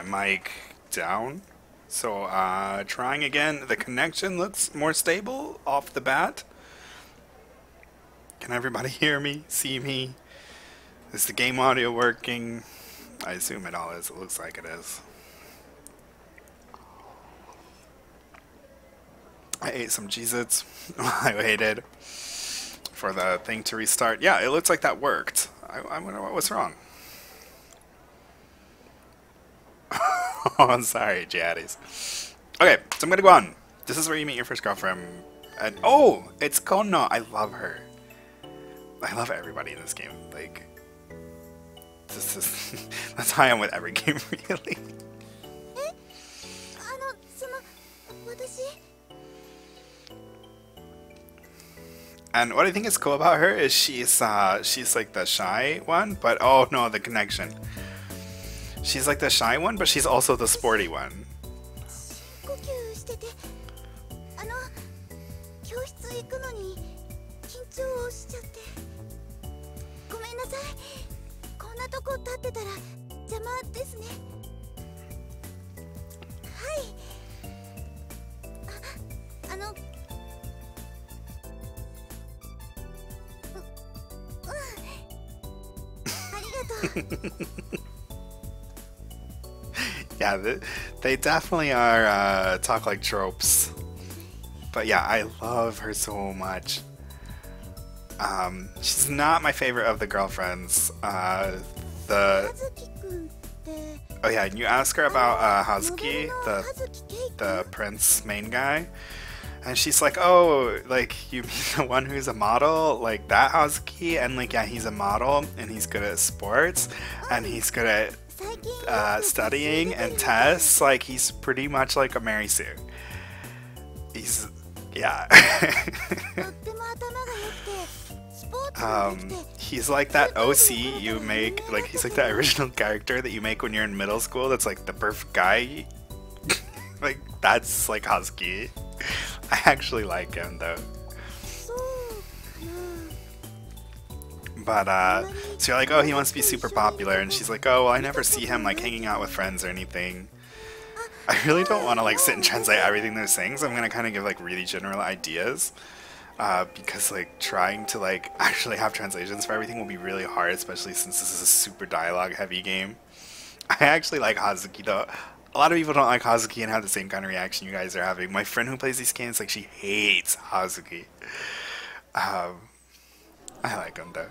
my mic down. So, trying again. The connection looks more stable off the bat. Can everybody hear me? See me? Is the game audio working? I assume it all is. It looks like it is. I ate some Cheez-Its while I waited for the thing to restart. Yeah, it looks like that worked. I wonder what was wrong. Oh, I'm sorry, Jaddies. Okay, so I'm gonna go on. This is where you meet your first girlfriend. And oh, it's Kono. I love her. I love everybody in this game. Like, this is that's how I am with every game, really. And what I think is cool about her is she's like the shy one, but oh no, the connection. She's like the shy one, but she's also the sporty one. Yeah, they definitely are talk like tropes. But yeah, I love her so much. She's not my favorite of the girlfriends. Oh yeah, and you ask her about Hazuki, the prince main guy, and she's like, oh, like, you mean the one who's a model, like that Hazuki? And like, yeah, he's a model and he's good at sports and he's good at studying and tests. Like, he's pretty much like a Mary Sue. He's, yeah. He's like that OC you make, like he's like that original character that you make when you're in middle school that's like the perfect guy. Like, that's like Hazuki. I actually like him though. But so you're like, oh, he must be super popular, and she's like, oh, well, I never see him like hanging out with friends or anything. I really don't want to like sit and translate everything they're saying, so I'm gonna kind of give like really general ideas. Because like trying to like actually have translations for everything will be really hard, especially since this is a super dialogue heavy game. I actually like Hazuki though. A lot of people don't like Hazuki and have the same kind of reaction you guys are having. My friend who plays these games, like, she hates Hazuki. I like him though.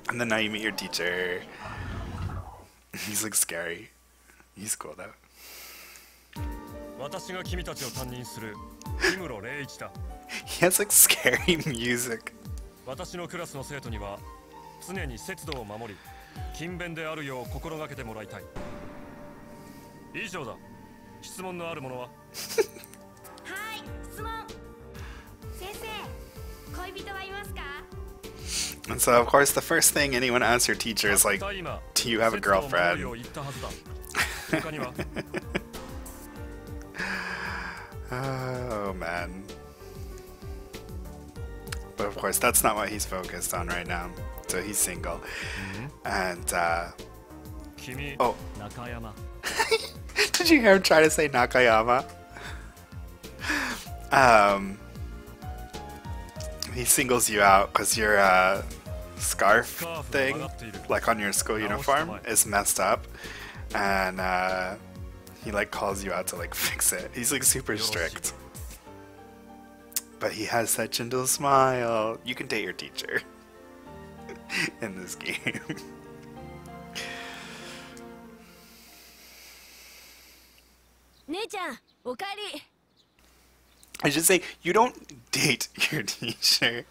And then now you meet your teacher. He's like scary. He's cool though. He has like scary music. And so of course the first thing anyone asks your teacher is like, do you have a girlfriend? Oh man. But of course that's not what he's focused on right now. So he's single. And oh. Did you hear him try to say Nakayama? He singles you out because your scarf thing, like on your school uniform, is messed up. And he like calls you out to like fix it. He's like super strict. But he has such a gentle smile. You can date your teacher in this game. I should say, you don't date your teacher.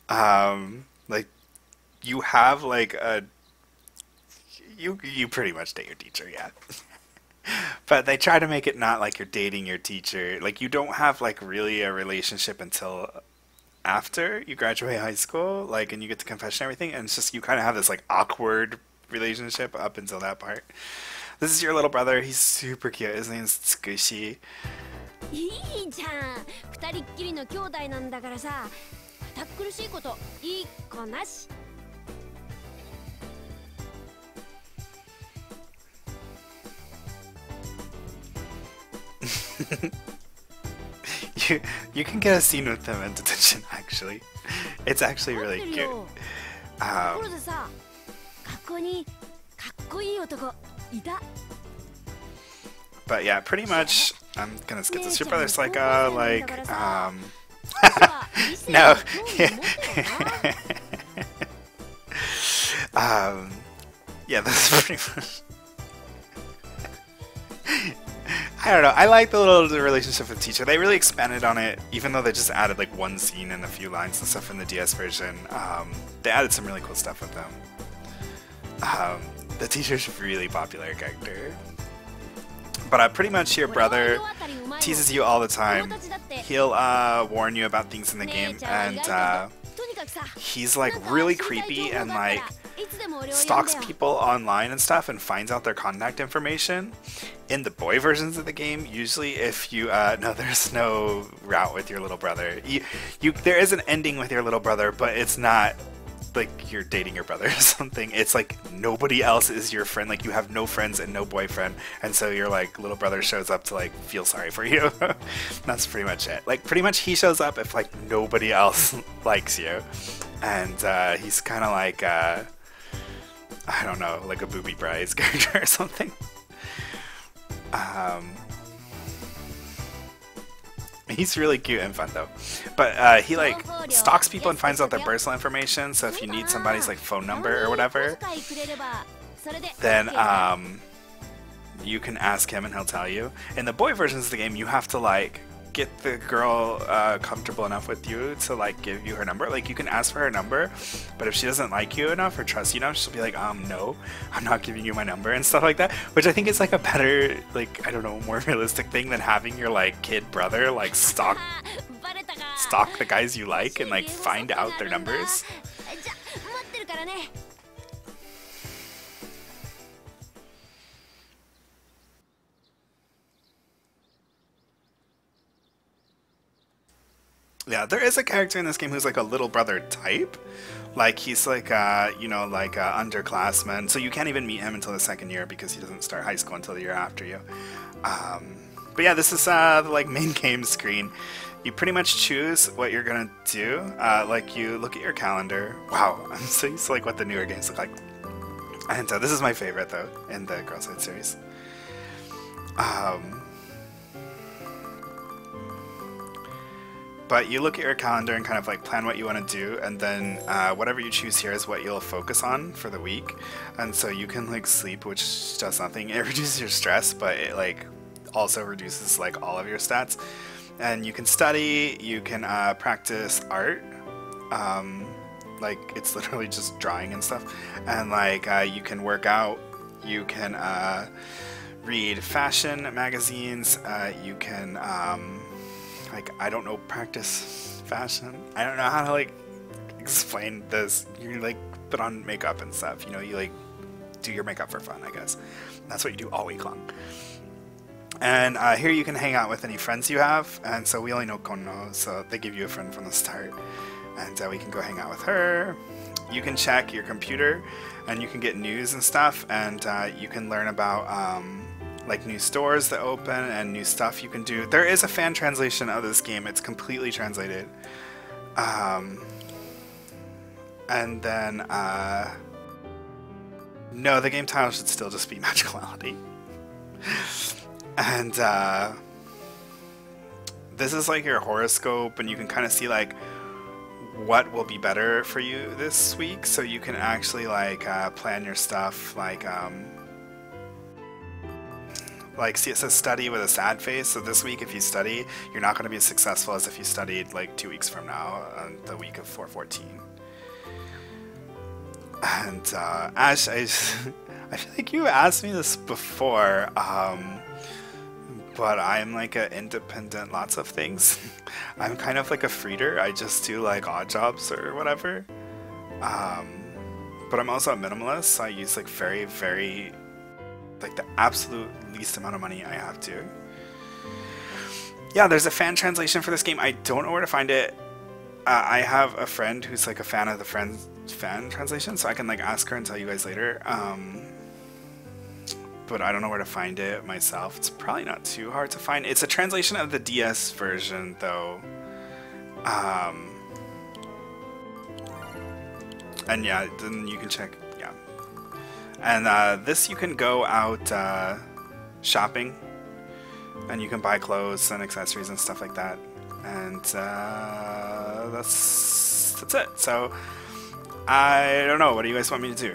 Like, you have like a... You pretty much date your teacher, yeah. But they try to make it not like you're dating your teacher. Like, you don't have like really a relationship until after you graduate high school, like, and you get to confession and everything, and it's just you kind of have this like awkward relationship up until that part. This is your little brother. He's super cute. His name's Tsukushi. いいじゃん。二人っきりの兄弟なんだからさ、堅苦しいこといい子なし。you can get a scene with them in detention. Actually, it's actually really cute. But yeah, pretty much. I'm gonna skip this. Your brother's like no. Yeah, that's pretty much. I don't know. I like the little relationship with teacher. They really expanded on it, even though they just added like one scene and a few lines and stuff in the DS version. They added some really cool stuff with them. The teacher's a really popular character. But pretty much your brother teases you all the time. He'll warn you about things in the game, and he's like really creepy and like stalks people online and stuff and finds out their contact information. In the boy versions of the game, usually if you no, there's no route with your little brother. There is an ending with your little brother, but it's not like you're dating your brother or something. It's like nobody else is your friend. Like you have no friends and no boyfriend, and so your like little brother shows up to like feel sorry for you. That's pretty much it. Like pretty much he shows up if like nobody else likes you, and he's kind of like I don't know, like a Booby Brides character or something. He's really cute and fun though. But he like stalks people and finds out their personal information, so if you need somebody's like phone number or whatever, then you can ask him and he'll tell you. In the boy versions of the game, you have to like get the girl comfortable enough with you to like give you her number. Like you can ask for her number, but if she doesn't like you enough or trust you enough, she'll be like, no, I'm not giving you my number and stuff like that. Which I think is like a better, like, I don't know, more realistic thing than having your like kid brother like stalk the guys you like and like find out their numbers. Yeah, there is a character in this game who's like a little brother type. Like he's like you know, like underclassman. So you can't even meet him until the second year because he doesn't start high school until the year after you. But yeah, this is the like main game screen. You pretty much choose what you're gonna do. Like you look at your calendar. Wow, I'm so used to like what the newer games look like. And this is my favorite though in the Girls' Side series. But you look at your calendar and kind of like plan what you want to do, and then whatever you choose here is what you'll focus on for the week. And so you can like sleep, which does nothing. It reduces your stress, but it like also reduces like all of your stats. And you can study, you can practice art. Like it's literally just drawing and stuff. And like you can work out, you can read fashion magazines, you can like, I don't know, practice fashion. I don't know how to like explain this. You like put on makeup and stuff, you know, you like do your makeup for fun, I guess. That's what you do all week long. And here you can hang out with any friends you have, and so we only know Konno, so they give you a friend from the start, and we can go hang out with her. You can check your computer, and you can get news and stuff, and you can learn about like new stores that open and new stuff you can do. There is a fan translation of this game. It's completely translated. And then no, the game title should still just be Magicality. And this is like your horoscope, and you can kind of see like what will be better for you this week, so you can actually like plan your stuff. Like, see, it says study with a sad face. So this week, if you study, you're not going to be as successful as if you studied like 2 weeks from now, on the week of 4/14. And Ash, I feel like you asked me this before, but I'm like an independent lots of things. I'm kind of like a freeter. I just do like odd jobs or whatever. But I'm also a minimalist, so I use like very, very, like the absolute least amount of money I have to. Yeah, there's a fan translation for this game. I don't know where to find it. I have a friend who's like a fan of the fan translation, so I can like ask her and tell you guys later. but I don't know where to find it myself. It's probably not too hard to find. It's a translation of the DS version, though. And yeah, then you can check, yeah. And this you can go out shopping, and you can buy clothes and accessories and stuff like that. And that's it. So I don't know. What do you guys want me to do?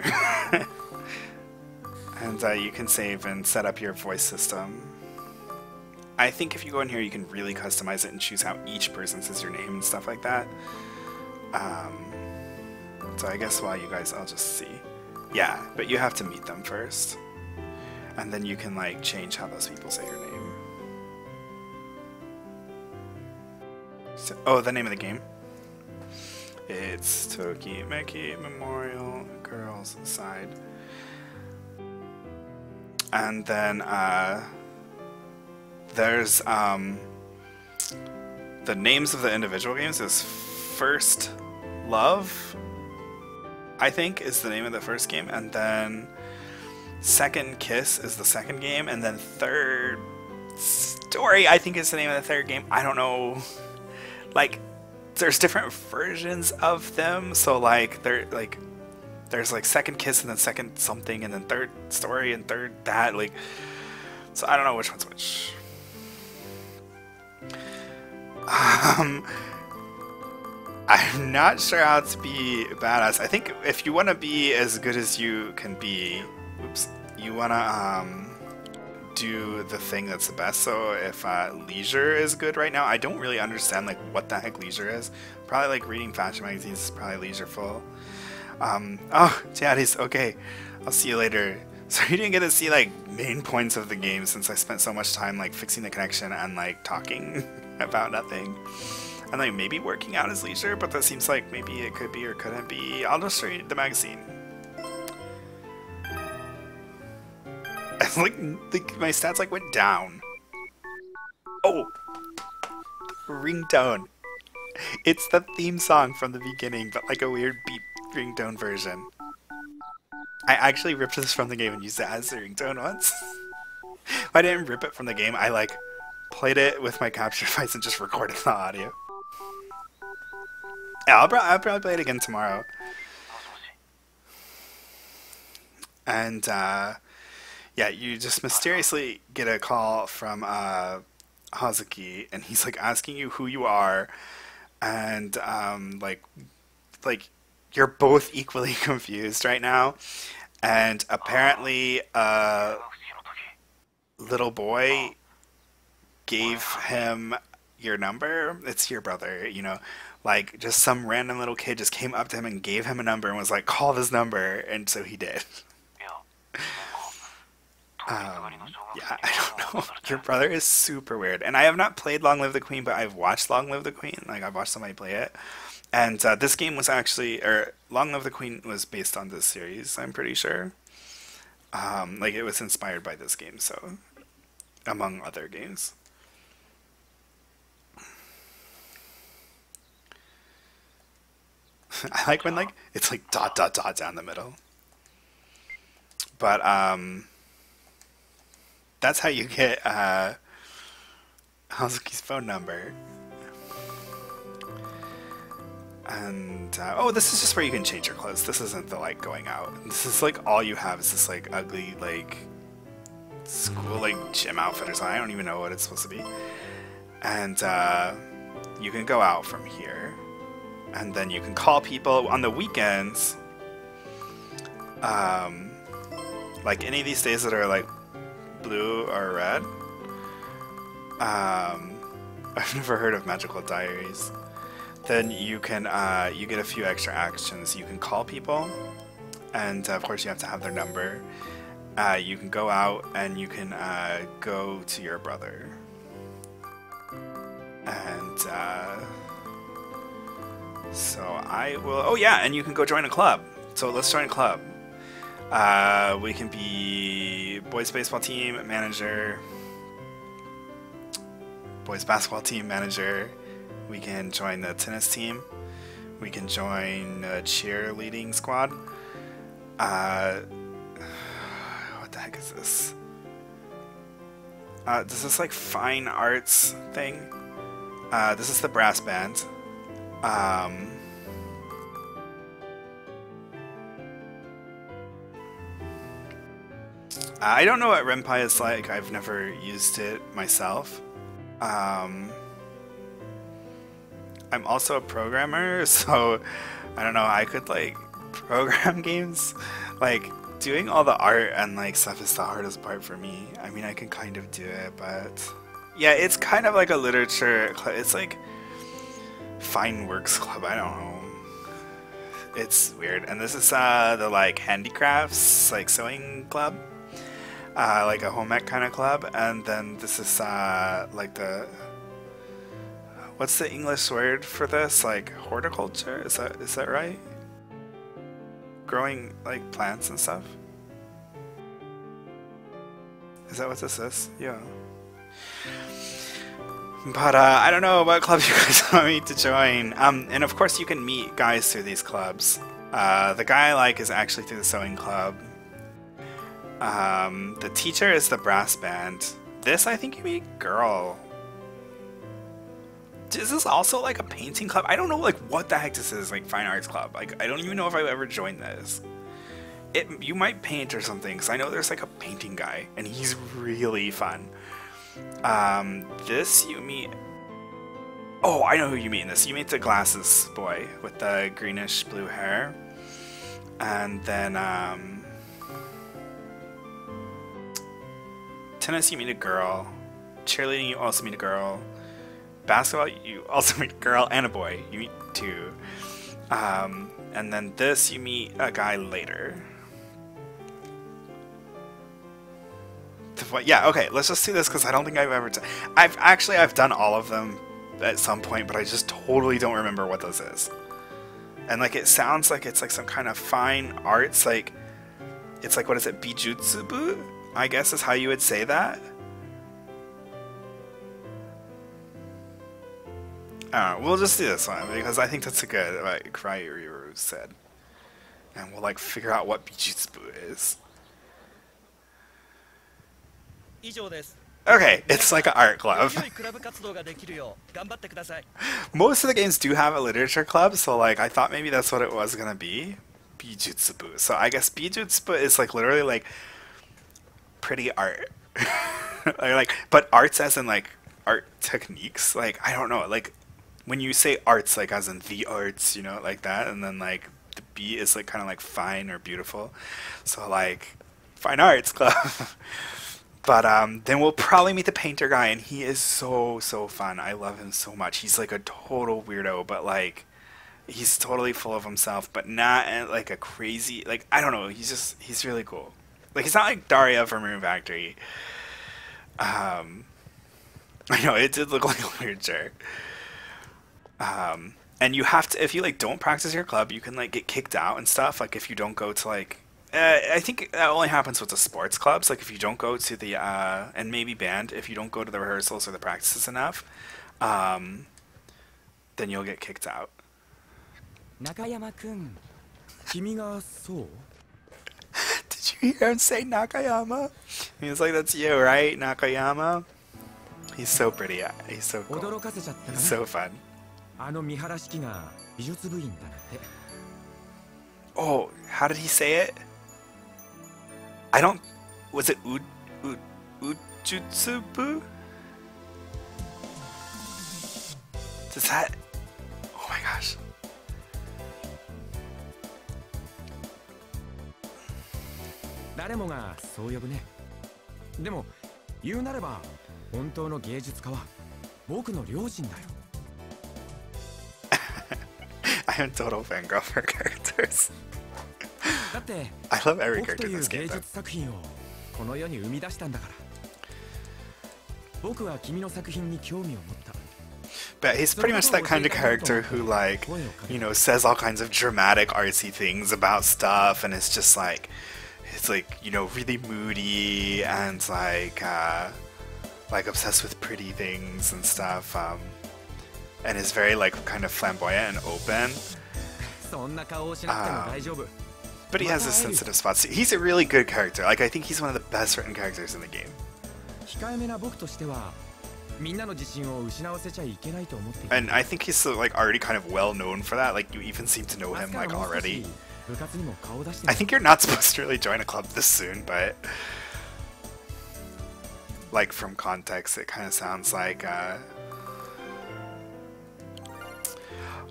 And you can save and set up your voice system. I think if you go in here, you can really customize it and choose how each person says your name and stuff like that. So I guess while you guys, I'll just see. Yeah, but you have to meet them first. And then you can like change how those people say your name. So, oh, the name of the game. It's Tokimeki Memorial Girls Side. And then there's the names of the individual games is First Love, I think, is the name of the first game, and then Second Kiss is the second game, and then Third Story, I think, is the name of the third game. I don't know. Like, there's different versions of them, so like there's like Second Kiss and then Second Something and then Third Story and Third that, like, so I don't know which one's which. I'm not sure how to be badass. I think if you want to be as good as you can be, oops, you want to do the thing that's the best. So if leisure is good right now, I don't really understand like what the heck leisure is. Probably like reading fashion magazines is probably leisureful. Oh, Chatties, okay, I'll see you later. So you didn't get to see like main points of the game since I spent so much time like fixing the connection and like talking about nothing. And like maybe working out is leisure, but that seems like maybe it could be or couldn't be. I'll just read the magazine. like my stats like went down. Oh, ringtone. It's the theme song from the beginning, but like a weird beat ringtone version. I actually ripped this from the game and used it as a ringtone once. I didn't rip it from the game. I like played it with my capture device and just recorded the audio. Yeah, I'll probably play it again tomorrow. And yeah, you just mysteriously get a call from Hazuki, and he's like asking you who you are, and like you're both equally confused right now. And apparently, little boy gave him your number. It's your brother, you know. Like, just some random little kid just came up to him and gave him a number and was like, call this number, and so he did. Yeah, I don't know. Your brother is super weird. And I have not played Long Live the Queen, but I've watched Long Live the Queen. Like, I've watched somebody play it. And this game was actually, or Long Live the Queen was based on this series, I'm pretty sure. Like, it was inspired by this game, so, among other games. I like when, like, it's like dot dot dot down the middle. But, that's how you get, Hazuki's phone number. And, oh, this is just where you can change your clothes. This isn't the, like, going out. This is, like, all you have is this, like, ugly, like, school, like, gym outfit or something. I don't even know what it's supposed to be. And, you can go out from here. And then you can call people on the weekends. Like, any of these days that are, like, blue or red. I've never heard of Magical Diaries. Then you can, you get a few extra actions. You can call people, and of course you have to have their number. You can go out, and you can go to your brother. And so I will, oh yeah, and you can go join a club. So let's join a club. We can be boys baseball team manager, boys basketball team manager. We can join the tennis team. We can join a cheerleading squad. What the heck is this? Does this like fine arts thing? This is the brass band. I don't know what Renpai is like. I've never used it myself. I'm also a programmer, so I don't know. I could like program games. Like doing all the art and like stuff is the hardest part for me. I mean, I can kind of do it, but yeah, it's kind of like a literature. It's like fine works club. I don't know. It's weird. And this is the like handicrafts, like sewing club. Like a home ec kind of club, and then this is like the what's the English word for this? Like horticulture? Is that right? Growing like plants and stuff. Is that what this is? Yeah. But I don't know what club you guys want me to join. And of course you can meet guys through these clubs. The guy I like is actually through the sewing club. The teacher is the brass band. This, I think you meet girl. Is this also like a painting club? I don't know like what the heck this is, like fine arts club. Like I don't even know if I've ever joined this. You might paint or something, because I know there's like a painting guy, and he's really fun. This you meet... Oh, I know who you meet in this. You meet the glasses boy with the greenish blue hair. And then, tennis, you meet a girl. Cheerleading, you also meet a girl. Basketball, you also meet a girl and a boy. You meet two. And then this, you meet a guy later. Yeah, okay, let's just do this because I don't think I've ever done... I've done all of them at some point, but I just totally don't remember what this is. And like it sounds like it's like some kind of fine arts, like it's like, what is it, bijutsubu? I guess is how you would say that. I don't know, we'll just do this one because I think that's a good, like Kraiuru said. And we'll like figure out what bijutsubu is. Okay, it's like an art club. Most of the games do have a literature club, so like I thought maybe that's what it was gonna be. Bijutsubu. So I guess bijutsubu is like literally like pretty art. like but arts as in like art techniques. Like I don't know, like when you say arts like as in the arts, you know, like that, and then like the B is like kinda like fine or beautiful. So like fine arts club. But then we'll probably meet the painter guy, and he is so fun. I love him so much. He's like a total weirdo, but like he's totally full of himself, but not like a crazy, like I don't know. He's really cool. Like he's not like Daria from Room Factory. I know it did look like a weird jerk. And you have to, if you like don't practice your club, you can like get kicked out and stuff. Like if you don't go to like. I think that only happens with the sports clubs. Like if you don't go to the and maybe band, if you don't go to the rehearsals or the practices enough, then you'll get kicked out. Nakayama-kun, Did you hear him say Nakayama? He was like, "That's you, right, Nakayama?" He's so pretty. He's so cool. He's so fun. Oh, how did he say it? I don't... Was it Ujutsubu? Does that... Oh my gosh. I am total fangirl for characters. I love every character in this game. But he's pretty much that kind of character who, like, you know, says all kinds of dramatic, artsy things about stuff, and it's just like, it's like, you know, really moody and like obsessed with pretty things and stuff. And is very like kind of flamboyant and open. But he has his sensitive spots. He's a really good character. Like I think he's one of the best written characters in the game. And I think he's like already kind of well known for that. Like you even seem to know him like already. I think you're not supposed to really join a club this soon, but like from context, it kind of sounds like.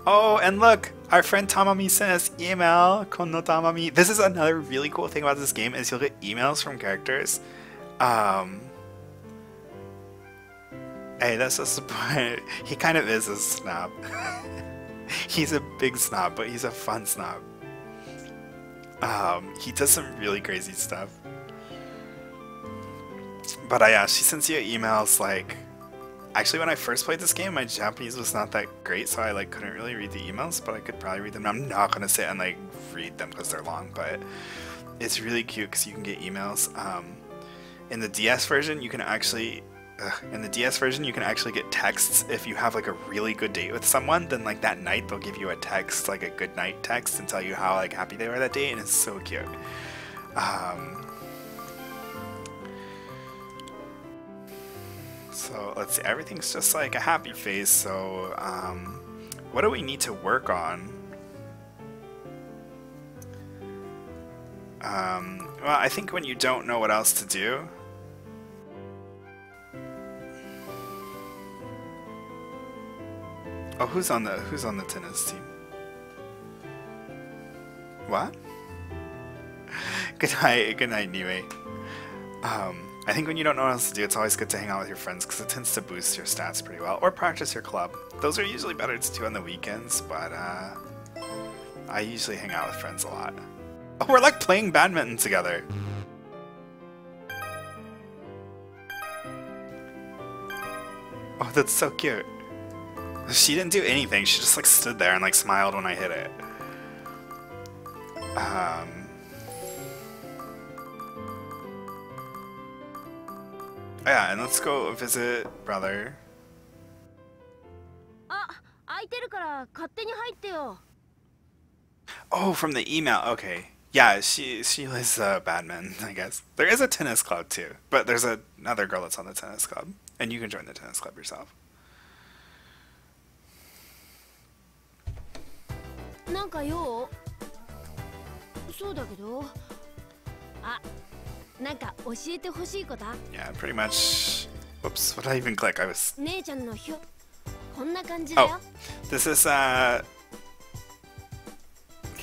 Oh, and look, our friend Tamami sent us email. Konno Tamami. This is another really cool thing about this game is you'll get emails from characters. Hey, that's just the point. He kind of is a snob. He's a big snob, but he's a fun snob. He does some really crazy stuff. But yeah, she sends you emails like... Actually, when I first played this game, my Japanese was not that great, so I like couldn't really read the emails, but I could probably read them. I'm not gonna sit and like read them because they're long, but it's really cute because you can get emails. In the DS version, you can actually get texts if you have like a really good date with someone. Then like that night, they'll give you a text, like a good night text, and tell you how like happy they were that day, and it's so cute. So let's see, everything's just like a happy face, so what do we need to work on? Well, I think when you don't know what else to do, oh, who's on the tennis team? What? Good night, Niue. I think when you don't know what else to do, it's always good to hang out with your friends because it tends to boost your stats pretty well. Or practice your club. Those are usually better to do on the weekends, but I usually hang out with friends a lot. Oh, we're like playing badminton together. Oh, that's so cute. She didn't do anything. She just like stood there and like smiled when I hit it. Yeah, and let's go visit brother. Oh, from the email. Okay. Yeah, she plays badminton, I guess. There is a tennis club too, but there's another girl that's on the tennis club, and you can join the tennis club yourself. なんか用？そうだけど。あ、なんか教えてほしいこと？ Yeah, pretty much. Whoops, what did I even click? I was. 姉ちゃんのひょ、こんな感じだよ。 Oh, this is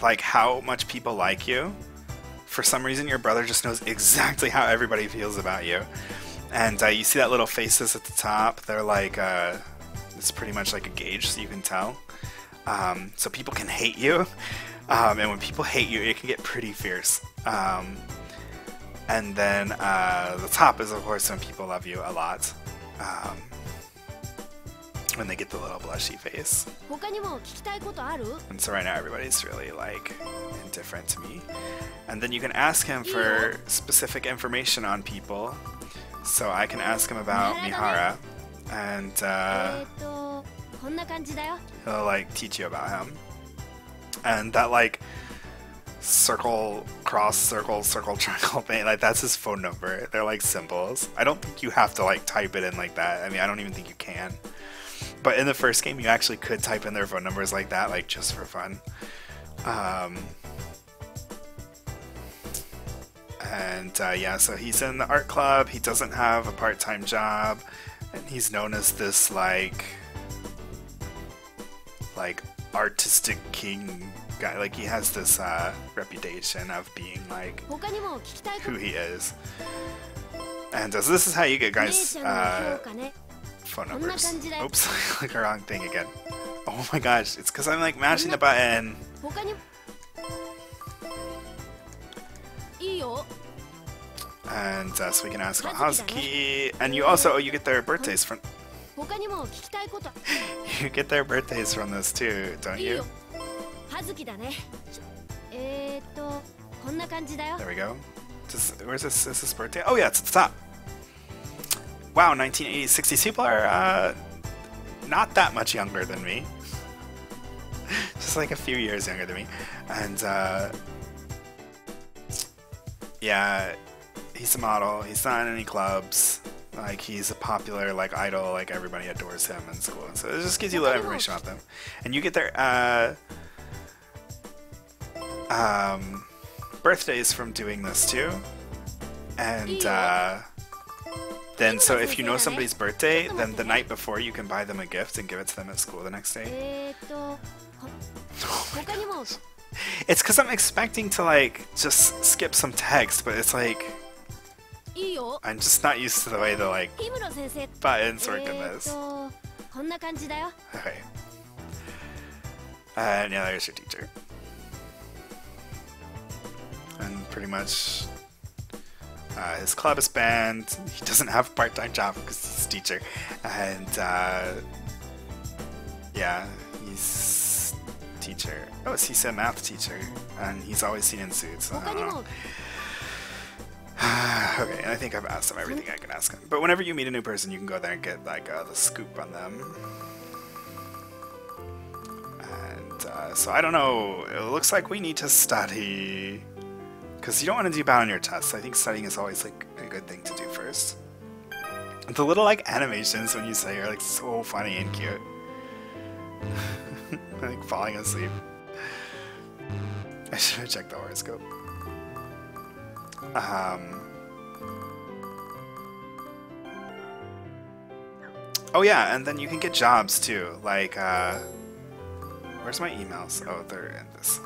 like how much people like you. For some reason, your brother just knows exactly how everybody feels about you. And you see that little faces at the top? They're like, it's pretty much like a gauge, so you can tell. So people can hate you. And when people hate you, it can get pretty fierce. And then the top is, of course, when people love you a lot. When they get the little blushy face. And so right now everybody's really like indifferent to me. And then you can ask him for specific information on people. So I can ask him about Mihara, and he'll like teach you about him. And that like circle, cross, circle, circle, triangle thing, like that's his phone number. They're like symbols. I don't think you have to like type it in like that. I mean, I don't even think you can. But in the first game, you actually could type in their phone numbers like that, like just for fun. Yeah, so he's in the art club. He doesn't have a part-time job, and he's known as this like artistic king guy. Like he has this reputation of being like who he is. And so this is how you get guys phone numbers. Oops, I clicked the wrong thing again. Oh my gosh, it's because I'm like mashing the button. And so we can ask about Hazuki, and you also you get their birthdays from. You get their birthdays from this too, don't you? There we go. Where's this? Is this birthday? Oh yeah, it's at the top. Wow, 1980s, 60s. People are not that much younger than me. Just like a few years younger than me. And yeah, he's a model. He's not in any clubs. Like he's a popular like idol, like everybody adores him in school. So it just gives you a lot of information about them, and you get their birthdays from doing this too. And then so if you know somebody's birthday, then the night before you can buy them a gift and give it to them at school the next day. Oh my God. It's because I'm expecting to like just skip some text, but it's like I'm just not used to the way the like buttons work in this. Okay. And yeah, there's your teacher. And pretty much his club is banned. He doesn't have a part-time job because he's a teacher. And yeah, he's teacher. Oh, he's a math teacher. And he's always seen in suits. I don't know. Okay, I think I've asked him everything I can ask him. But whenever you meet a new person, you can go there and get like the scoop on them. And so I don't know. It looks like we need to study. Because you don't want to do bad on your tests. I think studying is always like a good thing to do first. The little like animations when you say are like so funny and cute. Like falling asleep. I should have checked the horoscope. Oh yeah, and then you can get jobs too. Like where's my emails? Oh, they're in this.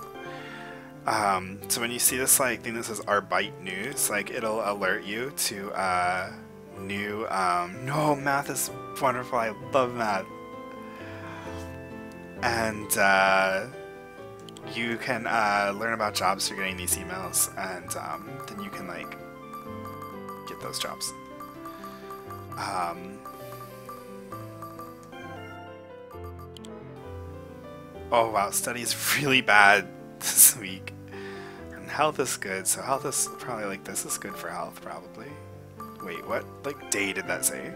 So when you see this like thing that says Arbeit News, like it'll alert you to new no, math is wonderful. I love math. And you can learn about jobs through getting these emails, and then you can like get those jobs. Oh wow, study is really bad this week. And health is good, so health is probably like this is good for health, probably. Wait, what like day did that say?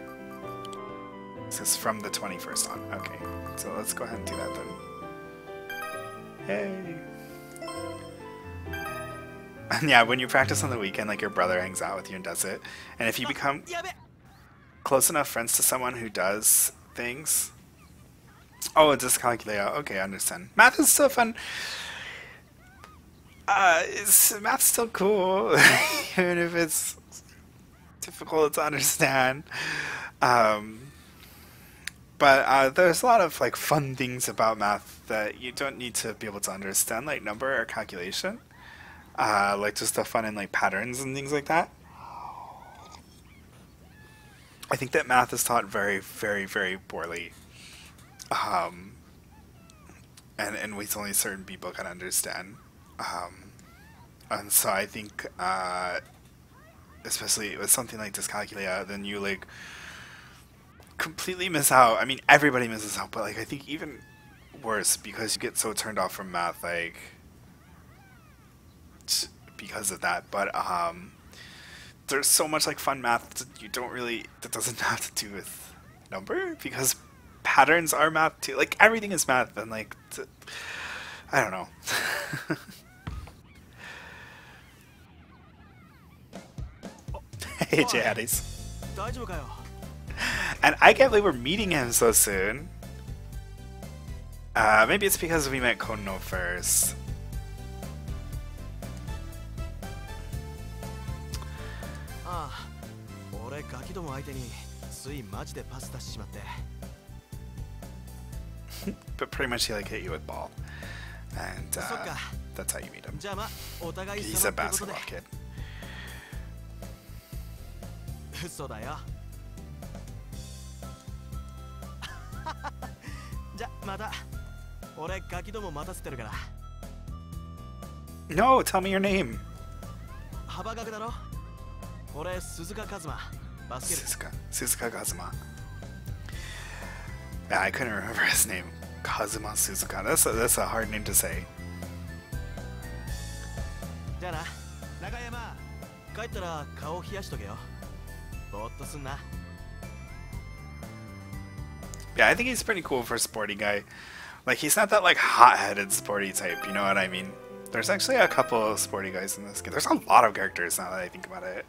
This is from the 21st on. Okay, so let's go ahead and do that then. Hey! And yeah, when you practice on the weekend, like your brother hangs out with you and does it. And if you become close enough friends to someone who does things... Oh, it's dyscalculia. Okay, I understand. Math is still fun. Math's still cool, even if it's difficult to understand. But there's a lot of like fun things about math that you don't need to be able to understand, like number or calculation. Like just the fun in like patterns and things like that. I think that math is taught very, very, very poorly. And with only certain people can understand. And so I think, especially with something like dyscalculia, then you like completely miss out. I mean, everybody misses out, but like I think even worse because you get so turned off from math, like because of that. But there's so much like fun math that you don't really that doesn't have to do with number because patterns are math too. Like everything is math, and like I don't know. Hey, Jaddies. And I can't believe we're meeting him so soon. Maybe it's because we met Kono first. But pretty much he like hit you with ball. And that's how you meet him. He's a basketball kid. 嘘だよじゃまた俺ガキども待たせてるから No, tell me your name. 幅学だろ俺鈴鹿一馬バスケル Suzuka Kazuma. Yeah, I couldn't remember his name. Kazuma Suzuka. That's a hard name to say. じゃあな中山帰ったら顔冷やしとけよ Yeah, I think he's pretty cool for a sporty guy. Like, he's not that, like, hot-headed sporty type, you know what I mean? There's actually a couple of sporty guys in this game. There's a lot of characters now that I think about it.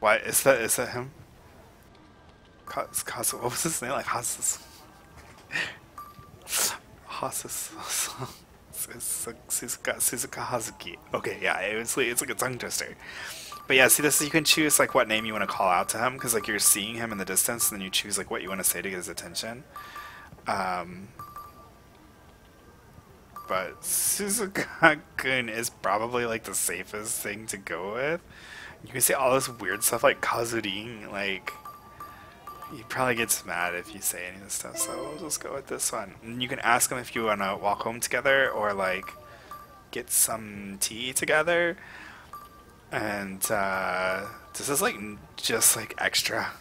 What is that? Is that him? Kazu, what was his name? Like Hasus. Hasus. Suzuka Hazuki. Okay, yeah, it's like a tongue twister. But yeah, see this, you can choose like what name you want to call out to him, because like you're seeing him in the distance, and then you choose like what you want to say to get his attention. But Suzuka-kun is probably like the safest thing to go with. You can say all this weird stuff like Kazurin, like he probably gets mad if you say any of this stuff, so we'll just go with this one. And you can ask him if you want to walk home together or like get some tea together. And this is like just like extra.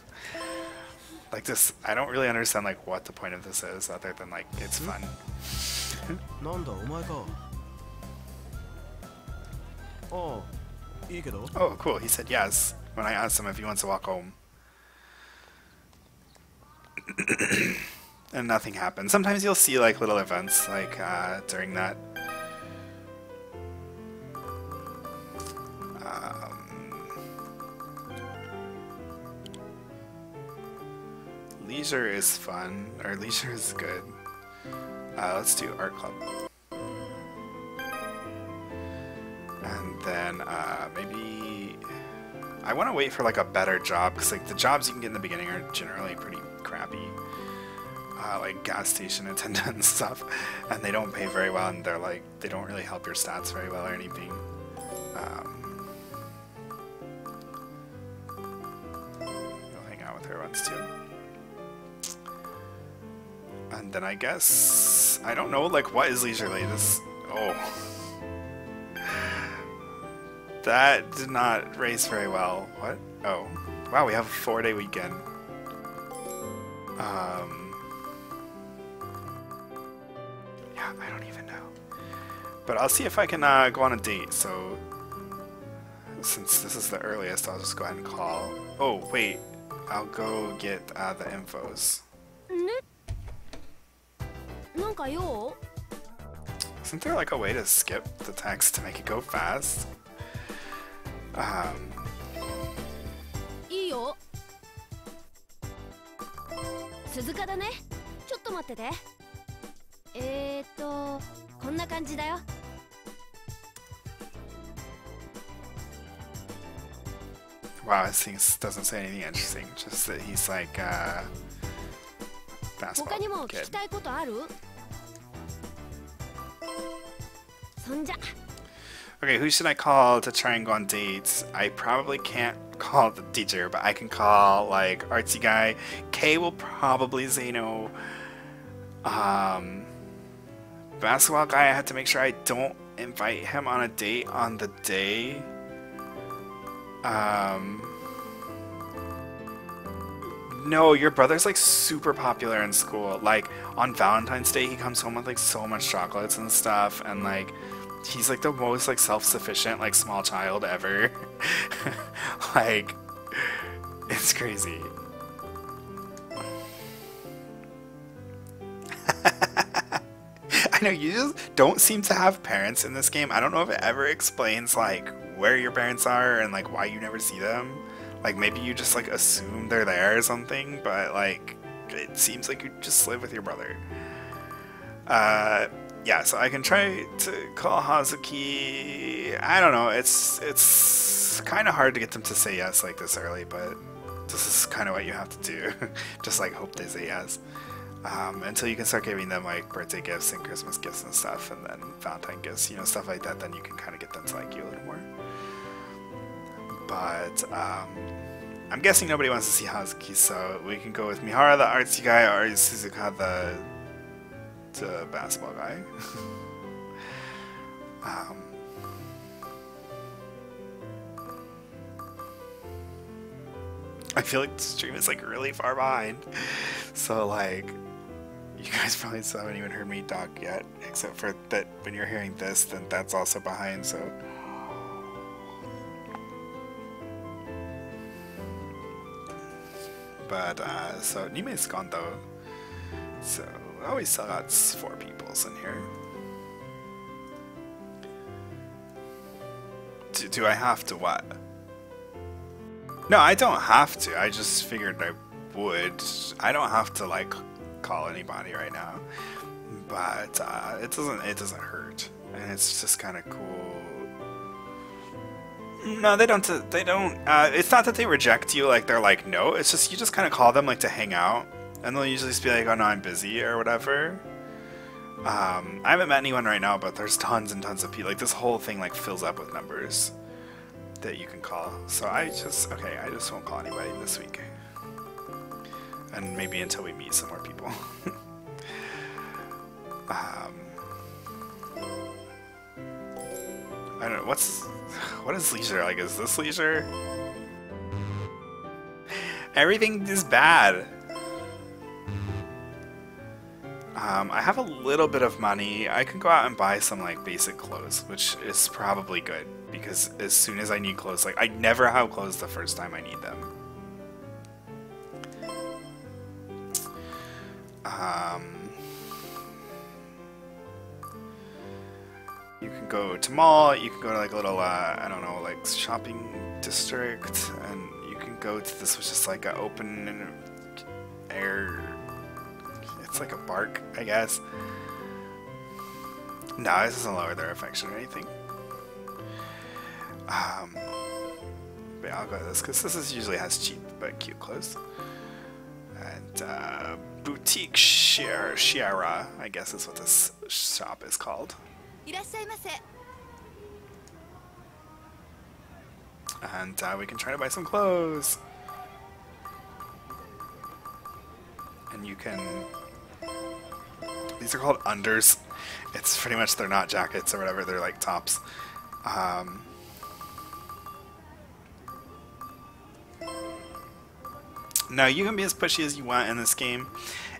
Like this, I don't really understand like what the point of this is other than like it's fun. Oh, cool. He said yes when I asked him if he wants to walk home. And nothing happened. Sometimes you'll see like little events like during that. Leisure is fun, or leisure is good. Let's do art club. And then maybe I want to wait for like a better job, because like the jobs you can get in the beginning are generally pretty crappy. Like gas station attendant and stuff, and they don't pay very well, and they're like they don't really help your stats very well or anything. You'll hang out with her once too. And then I guess I don't know, like what is leisurely? This that did not race very well. What? Oh, wow, we have a 4-day weekend. Yeah, I don't even know. But I'll see if I can go on a date. So since this is the earliest, I'll just go ahead and call. Oh wait, I'll go get the infos. Isn't there like a way to skip the text to make it go fast? いいよ。鈴鹿だね。ちょっと待ってて。こんな感じだよ。Wow, this thing doesn't say anything interesting. Just that he's like basketball 他にも聞 kid. きたいことある？そんじゃ。 Okay, who should I call to try and go on dates? I probably can't call the teacher, but I can call like artsy guy. Kay will probably say no. Basketball guy, I have to make sure I don't invite him on a date on the day. No, your brother's like super popular in school. Like on Valentine's Day, he comes home with like so much chocolates and stuff, and like he's like the most like self-sufficient like small child ever. Like it's crazy. I know you just don't seem to have parents in this game. I don't know if it ever explains like where your parents are and like why you never see them. Like maybe you just like assume they're there or something, but like it seems like you just live with your brother. Yeah, so I can try to call Hazuki. I don't know, it's kind of hard to get them to say yes like this early, but this is kind of what you have to do. Just like hope they say yes. Until you can start giving them like birthday gifts and Christmas gifts and stuff, and then Valentine gifts, you know, stuff like that, then you can kind of get them to like you a little more. But I'm guessing nobody wants to see Hazuki, so we can go with Mihara, the artsy guy, or Suzuka, the basketball guy. I feel like the stream is like really far behind, so like you guys probably still haven't even heard me talk yet, except for that when you're hearing this, then that's also behind. So but so Nime's gone though, so I always still got 4 peoples in here. Do I have to what? No, I don't have to. I just figured I would. I don't have to like call anybody right now, but it doesn't hurt, and it's just kind of cool. No, they don't. They don't. It's not that they reject you. Like they're like no. It's just you just kind of call them like to hang out, and they'll usually just be like, oh no, I'm busy or whatever. I haven't met anyone right now, but there's tons and tons of people. Like this whole thing like fills up with numbers that you can call. So I just won't call anybody this week, and maybe until we meet some more people. I don't know what is leisure like. Is this leisure? Everything is bad. I have a little bit of money. I can go out and buy some like basic clothes, which is probably good because as soon as I need clothes, like I never have clothes the first time I need them. You can go to mall, you can go to like a little, I don't know, like shopping district, and you can go to this, which is like an open air, it's like a park, I guess. No, this doesn't lower their affection or anything. But yeah, I'll go to this, because this usually has cheap but cute clothes. And, Boutique Shiara, I guess is what this shop is called. And we can try to buy some clothes. And you can... These are called unders. It's pretty much, they're not jackets or whatever, they're like tops. Now, you can be as pushy as you want in this game.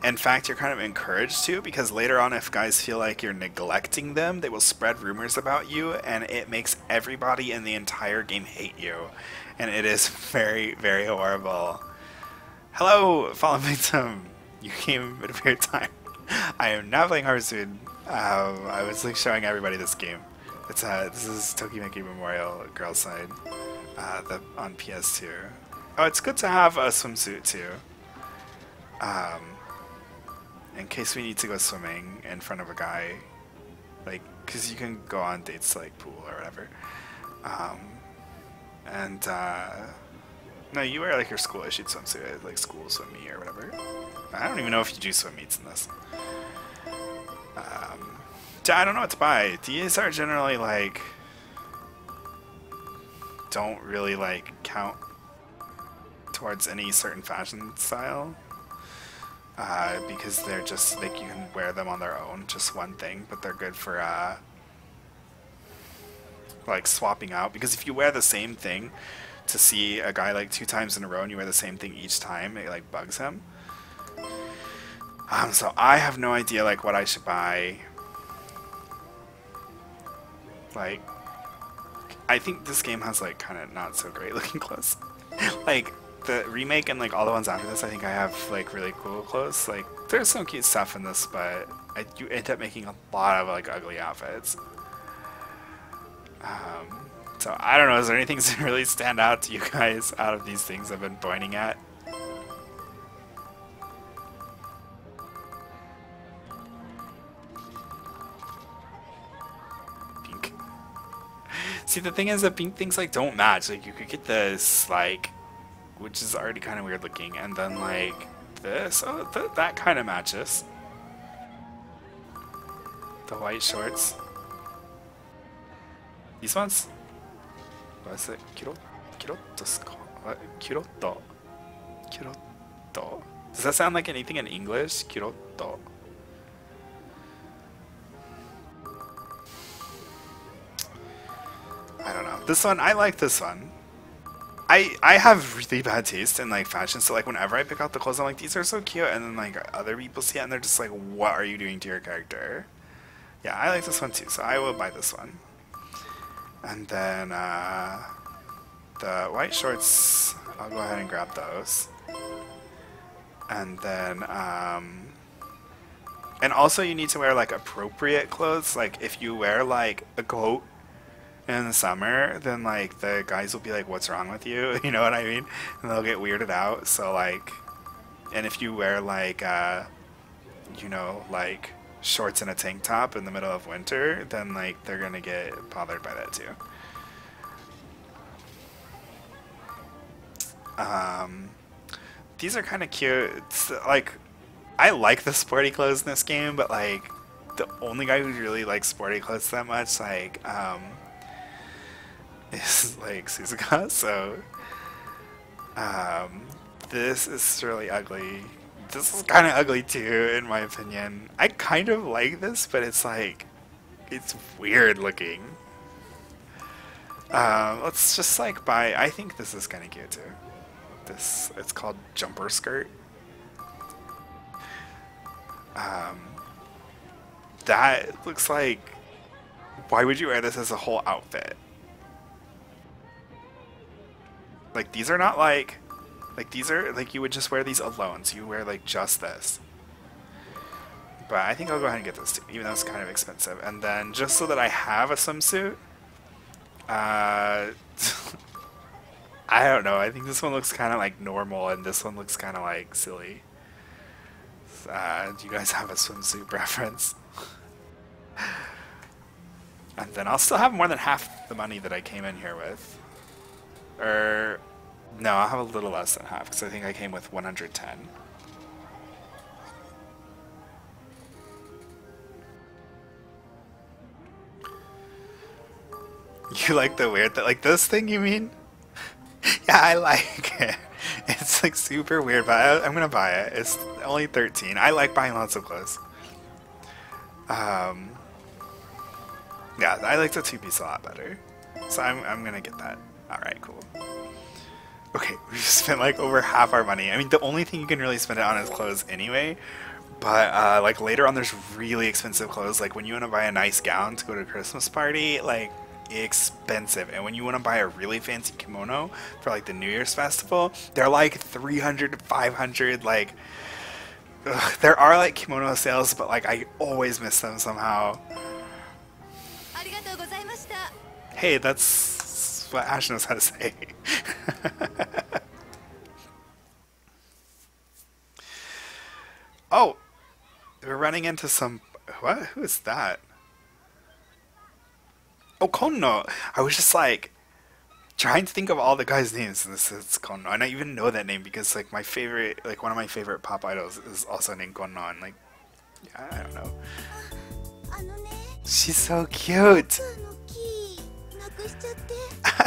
In fact, you're kind of encouraged to, because later on, if guys feel like you're neglecting them, they will spread rumors about you, and it makes everybody in the entire game hate you. And it is very, very horrible. Hello, fallen victim. You came at a weird time. I am not playing Harvest Moon. I was like showing everybody this game. It's this is Tokimeki Memorial Girls Side on PS2. Oh, it's good to have a swimsuit too. In case we need to go swimming in front of a guy, like, because you can go on dates to like pool or whatever. No, you wear like your school issued swimsuit, like school swim meet or whatever. I don't even know if you do swim meets in this. I don't know what to buy. These are generally like don't really like count towards any certain fashion style. Because they're just, like, you can wear them on their own, just one thing, but they're good for, like, swapping out, because if you wear the same thing to see a guy, like, 2 times in a row, and you wear the same thing each time, it, like, bugs him. So I have no idea, like, what I should buy. Like, I think this game has, like, kind of not so great looking clothes. Like, the remake and like all the ones after this, I think I have like really cool clothes. Like there's some cute stuff in this, but you end up making a lot of like ugly outfits. So I don't know, is there anything that really stand out to you guys out of these things I've been pointing at? Pink. See, the thing is that pink things like don't match. Like you could get this like, which is already kind of weird looking, and then like this, that kind of matches. The white shorts. These ones? What is it? What? Kirotto. Does that sound like anything in English? Kirotto. I don't know. This one, I like this one. I have really bad taste in like fashion, so like whenever I pick out the clothes, I'm like, these are so cute, and then like other people see it and they're just like, what are you doing to your character? Yeah, I like this one too, so I will buy this one. And then the white shorts, I'll go ahead and grab those. And then and also you need to wear like appropriate clothes. Like if you wear like a coat in the summer, then like the guys will be like, "What's wrong with you?" You know what I mean? And they'll get weirded out. So like, and if you wear like, you know, like shorts and a tank top in the middle of winter, then like they're gonna get bothered by that too. These are kind of cute. It's, like, I like the sporty clothes in this game, but like the only guy who really likes sporty clothes that much, like, is like Suzuka. So, this is really ugly. This is kind of ugly too, in my opinion. I kind of like this, but it's like, it's weird looking. Let's just like buy. I think this is kind of cute too. This, it's called Jumper Skirt. That looks like, why would you wear this as a whole outfit? Like these are not like these are like, you would just wear these alone, so you wear like just this. But I think I'll go ahead and get this too, even though it's kind of expensive. And then just so that I have a swimsuit, I don't know. I think this one looks kind of like normal, and this one looks kind of like silly. Do you guys have a swimsuit preference? And then I'll still have more than half the money that I came in here with. Or, no, I'll have a little less than half, because I think I came with 110. You like the weird, like this thing you mean? Yeah, I like it. It's like super weird, but I'm gonna buy it. It's only 13. I like buying lots of clothes. Yeah, I like the two-piece a lot better. So I'm gonna get that. Alright, cool. Okay, we've spent like over half our money. I mean, the only thing you can really spend it on is clothes anyway. But like later on, there's really expensive clothes. Like when you want to buy a nice gown to go to a Christmas party, like expensive. And when you want to buy a really fancy kimono for like the New Year's festival, they're like 300 to 500. Like, ugh, there are like kimono sales, but like I always miss them somehow. Hey, that's what Ash knows how to say. Oh, we're running into some. What? Who is that? Oh, Konno! I was just like trying to think of all the guys' names, and this is Konno. And I even know that name because like my favorite, like one of my favorite pop idols is also named Konno. And like, yeah, I don't know. She's so cute.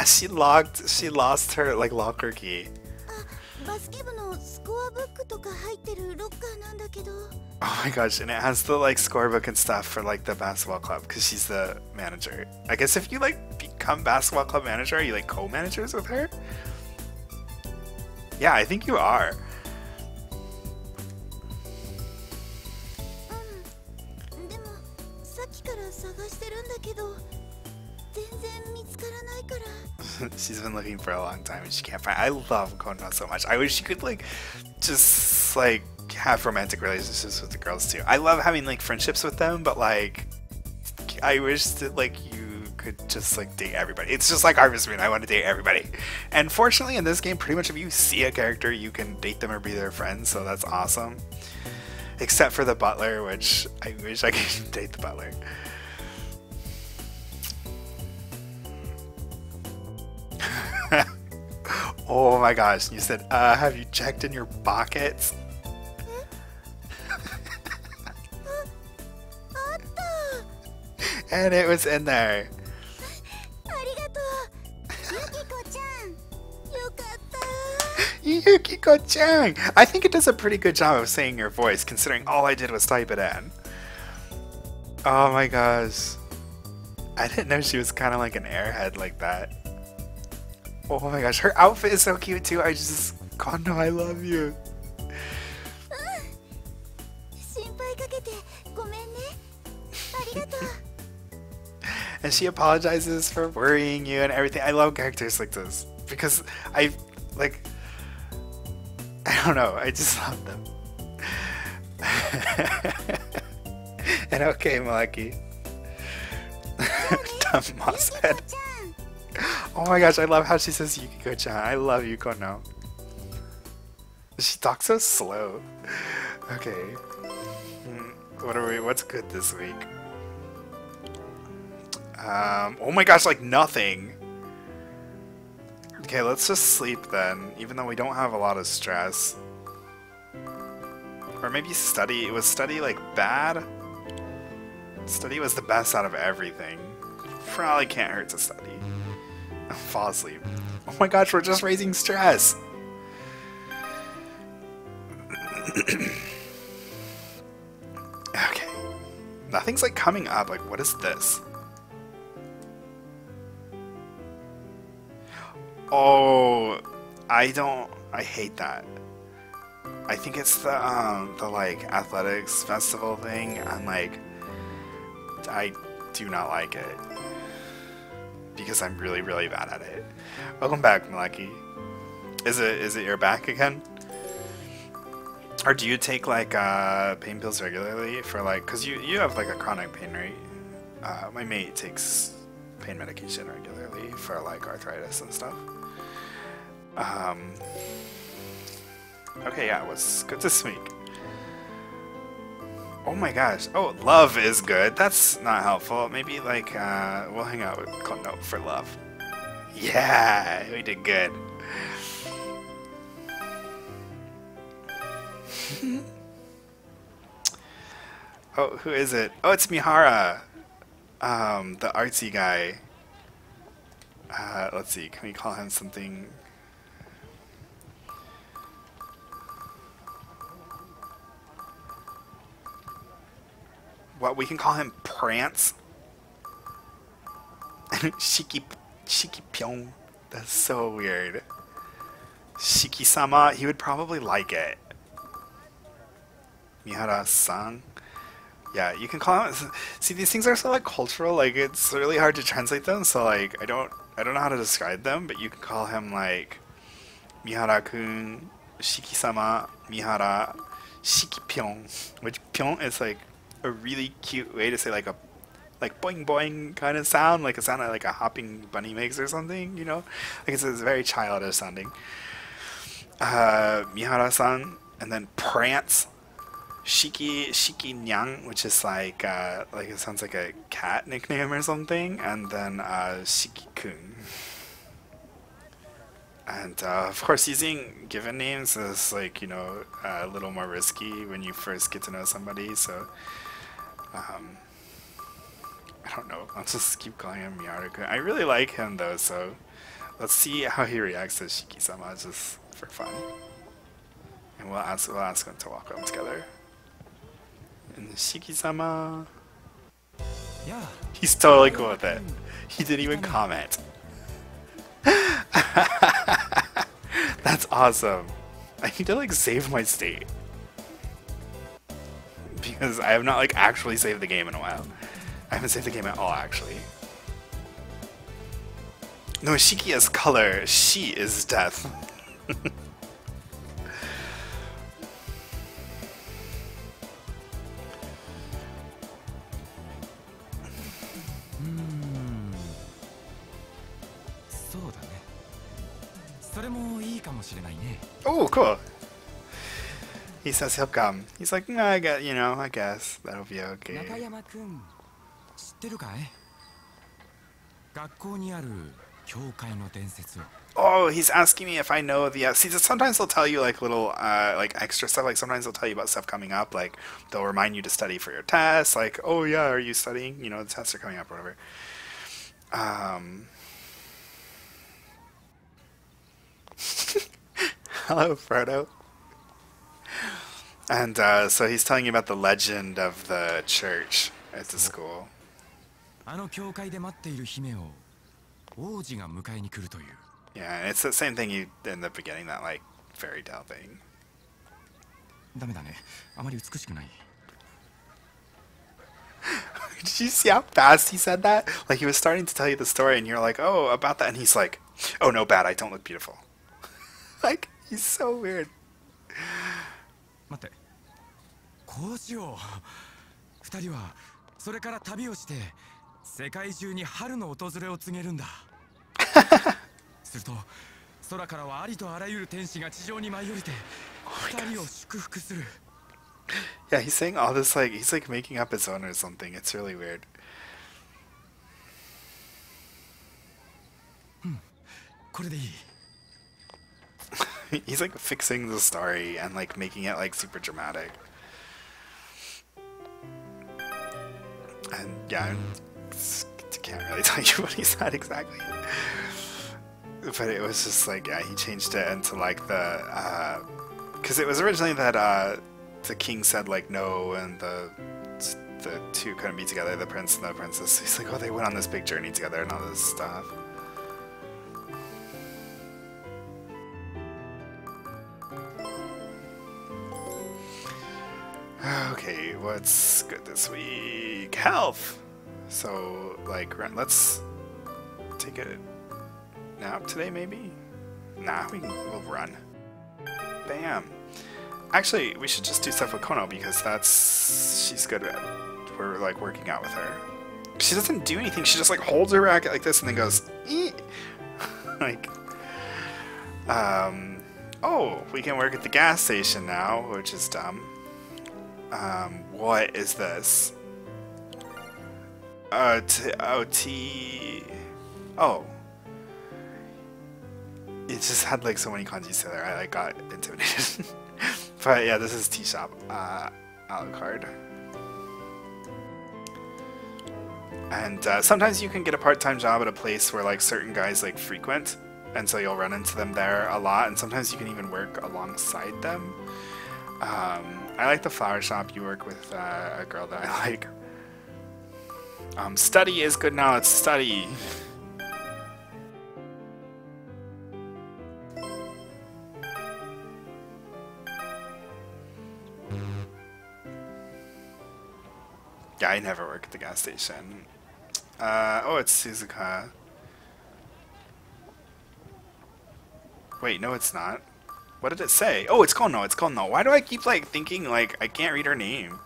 she lost her like locker key. Oh my gosh, and it has the like scorebook and stuff for like the basketball club because she's the manager. I guess if you like become basketball club manager, are you like co-managers with her? Yeah, I think you are. She's been looking for a long time and she can't find. I love Kono so much. I wish she could like just like have romantic relationships with the girls too. I love having like friendships with them, but like I wish that like you could just like date everybody. It's just like Harvest Moon. I want to date everybody. And fortunately in this game, pretty much if you see a character, you can date them or be their friend, so that's awesome. Except for the butler, which I wish I could date the butler. Oh my gosh, you said, have you checked in your pockets? And it was in there. Yukiko-chan! I think it does a pretty good job of saying your voice, considering all I did was type it in. Oh my gosh. I didn't know she was kind of like an airhead like that. Oh my gosh, her outfit is so cute too. I just, Kondo, I love you. And she apologizes for worrying you and everything. I love characters like this because I don't know, I just love them. And okay, Malaki. Dumb moss head. Oh my gosh, I love how she says Yukiko-chan. I love Yuko no. She talks so slow. Okay. What's good this week? Oh my gosh, like nothing. Okay, let's just sleep then, even though we don't have a lot of stress. Or maybe study. Was study like bad? Study was the best out of everything. Probably can't hurt to study. Fall asleep. Oh my gosh, we're just raising stress. Okay. Nothing's like coming up. Like, what is this? Oh, I hate that. I think it's the like athletics festival thing, and like I do not like it because I'm really bad at it. Welcome back, Malaki. Is it your back again? Or do you take like pain pills regularly for like, cause you have like a chronic pain, right? My mate takes pain medication regularly for like arthritis and stuff. Okay, yeah, it was good this week. Oh my gosh. Oh, love is good. That's not helpful. Maybe like we'll hang out with Kono for love. Yeah, we did good. Oh, who is it? Oh, it's Mihara. The artsy guy. Let's see. Can we call him something? What, we can call him Prance? Shiki Pyong. That's so weird. Shiki-sama, he would probably like it. Mihara-san. Yeah, you can call him. See, these things are so like cultural, like it's really hard to translate them, so like I don't know how to describe them, but you can call him like Mihara-kun, Shiki-sama, Mihara, Shiki-pyong, which pyong is like a really cute way to say like a boing boing kind of sound, like a sound like a hopping bunny makes or something, you know? Like it's very childish sounding. Mihara-san, and then Prance, Shiki Nyang, which is like it sounds like a cat nickname or something, and then Shiki-kun. And of course, using given names is like, you know, a little more risky when you first get to know somebody, so I don't know. I'll just keep calling him Mihara-kun. I really like him though, so let's see how he reacts to Shiki-sama just for fun. And we'll ask him to walk home together. And Shiki-sama. Yeah. He's totally cool with it. He didn't even comment. That's awesome. I need to like save my state. Because I have not like actually saved the game in a while. I haven't saved the game at all actually. No, Shiki is color, she is death. Oh, cool. He says he'll come. He's like, no, I guess that'll be okay. Oh, he's asking me if I know the. See, sometimes they'll tell you like little like extra stuff. Like sometimes they'll tell you about stuff coming up. Like they'll remind you to study for your tests. Like, oh yeah, are you studying? You know, the tests are coming up or whatever. Hello, Frodo. And so he's telling you about the legend of the church at the school. Yeah, and it's the same thing you in the beginning, that like fairy tale thing. Did you see how fast he said that? Like he was starting to tell you the story and you're like, oh, about that, and he's like, oh no, bad, I don't look beautiful. Like, he's so weird. すると空からはありとあらゆる天使が地上に舞い降りて二人を祝福する。 Yeah, he's saying all this like he's like making up his own or something. It's really weird. これでいい。 He's like fixing the story and like making it like super dramatic. And yeah, I can't really tell you what he said exactly. But it was just like, yeah, he changed it into like the, because it was originally that the king said like no, and the two couldn't be together, the prince and the princess. So he's like, oh, they went on this big journey together and all this stuff. Okay, what's good this week? Health! So, like, let's take a nap today, maybe? Nah, we'll run. Bam! Actually, we should just do stuff with Kono, because she's good at, we're, like, working out with her. She doesn't do anything, she just, like, holds her racket like this and then goes, eek! Like, oh, we can work at the gas station now, which is dumb. What is this? Oh. It just had like so many kanjis there, I like got intimidated. But yeah, this is tea shop, a la carte. And sometimes you can get a part-time job at a place where like certain guys like frequent, and so you'll run into them there a lot, and sometimes you can even work alongside them. I like the flower shop. You work with a girl that I like. Study is good now. Let's study. Yeah, I never work at the gas station. Oh, it's Suzuka. Wait, no, it's not. What did it say? Oh, it's Kono. It's Kono. Why do I keep like thinking like I can't read her name?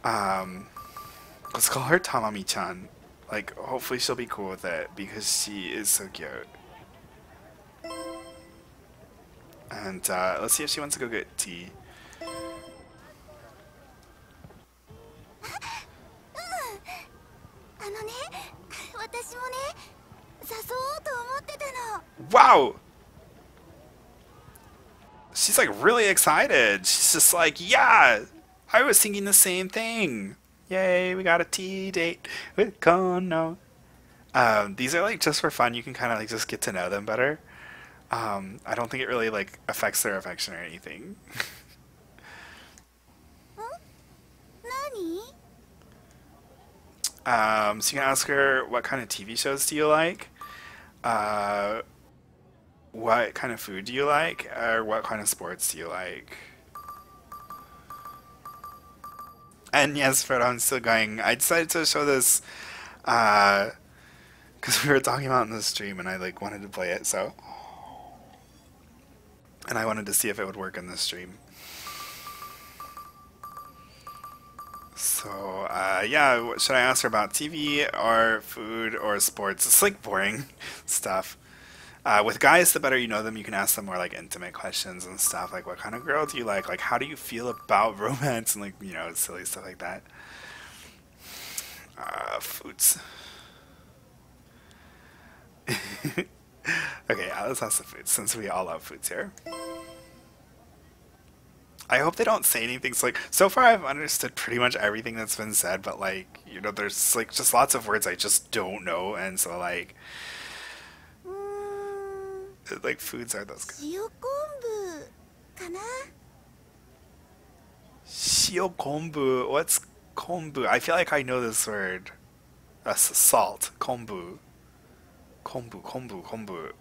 Let's call her Tamami-chan. Like, hopefully she'll be cool with it because she is so cute. And let's see if she wants to go get tea. Wow! She's like really excited. She's just like, yeah, I was thinking the same thing. Yay, we got a tea date with Kono. These are like just for fun. You can kind of like just get to know them better. I don't think it really like affects their affection or anything. So you can ask her, what kind of TV shows do you like? What kind of food do you like? Or what kind of sports do you like? And yes, Fred, I'm still going. I decided to show this because we were talking about it in the stream and I like wanted to play it, so. And I wanted to see if it would work in the stream. So, yeah, should I ask her about TV or food or sports? It's like boring stuff. With guys, the better you know them, you can ask them more like intimate questions and stuff, like what kind of girl do you like? Like, how do you feel about romance? And like, you know, silly stuff like that. Foods. Okay, let's ask the foods, since we all love foods here. I hope they don't say anything. So far I've understood pretty much everything that's been said, but like, you know, there's like just lots of words I just don't know, and so like foods are those guys. Shiokombu. What's kombu? I feel like I know this word. Salt. Kombu. Kombu.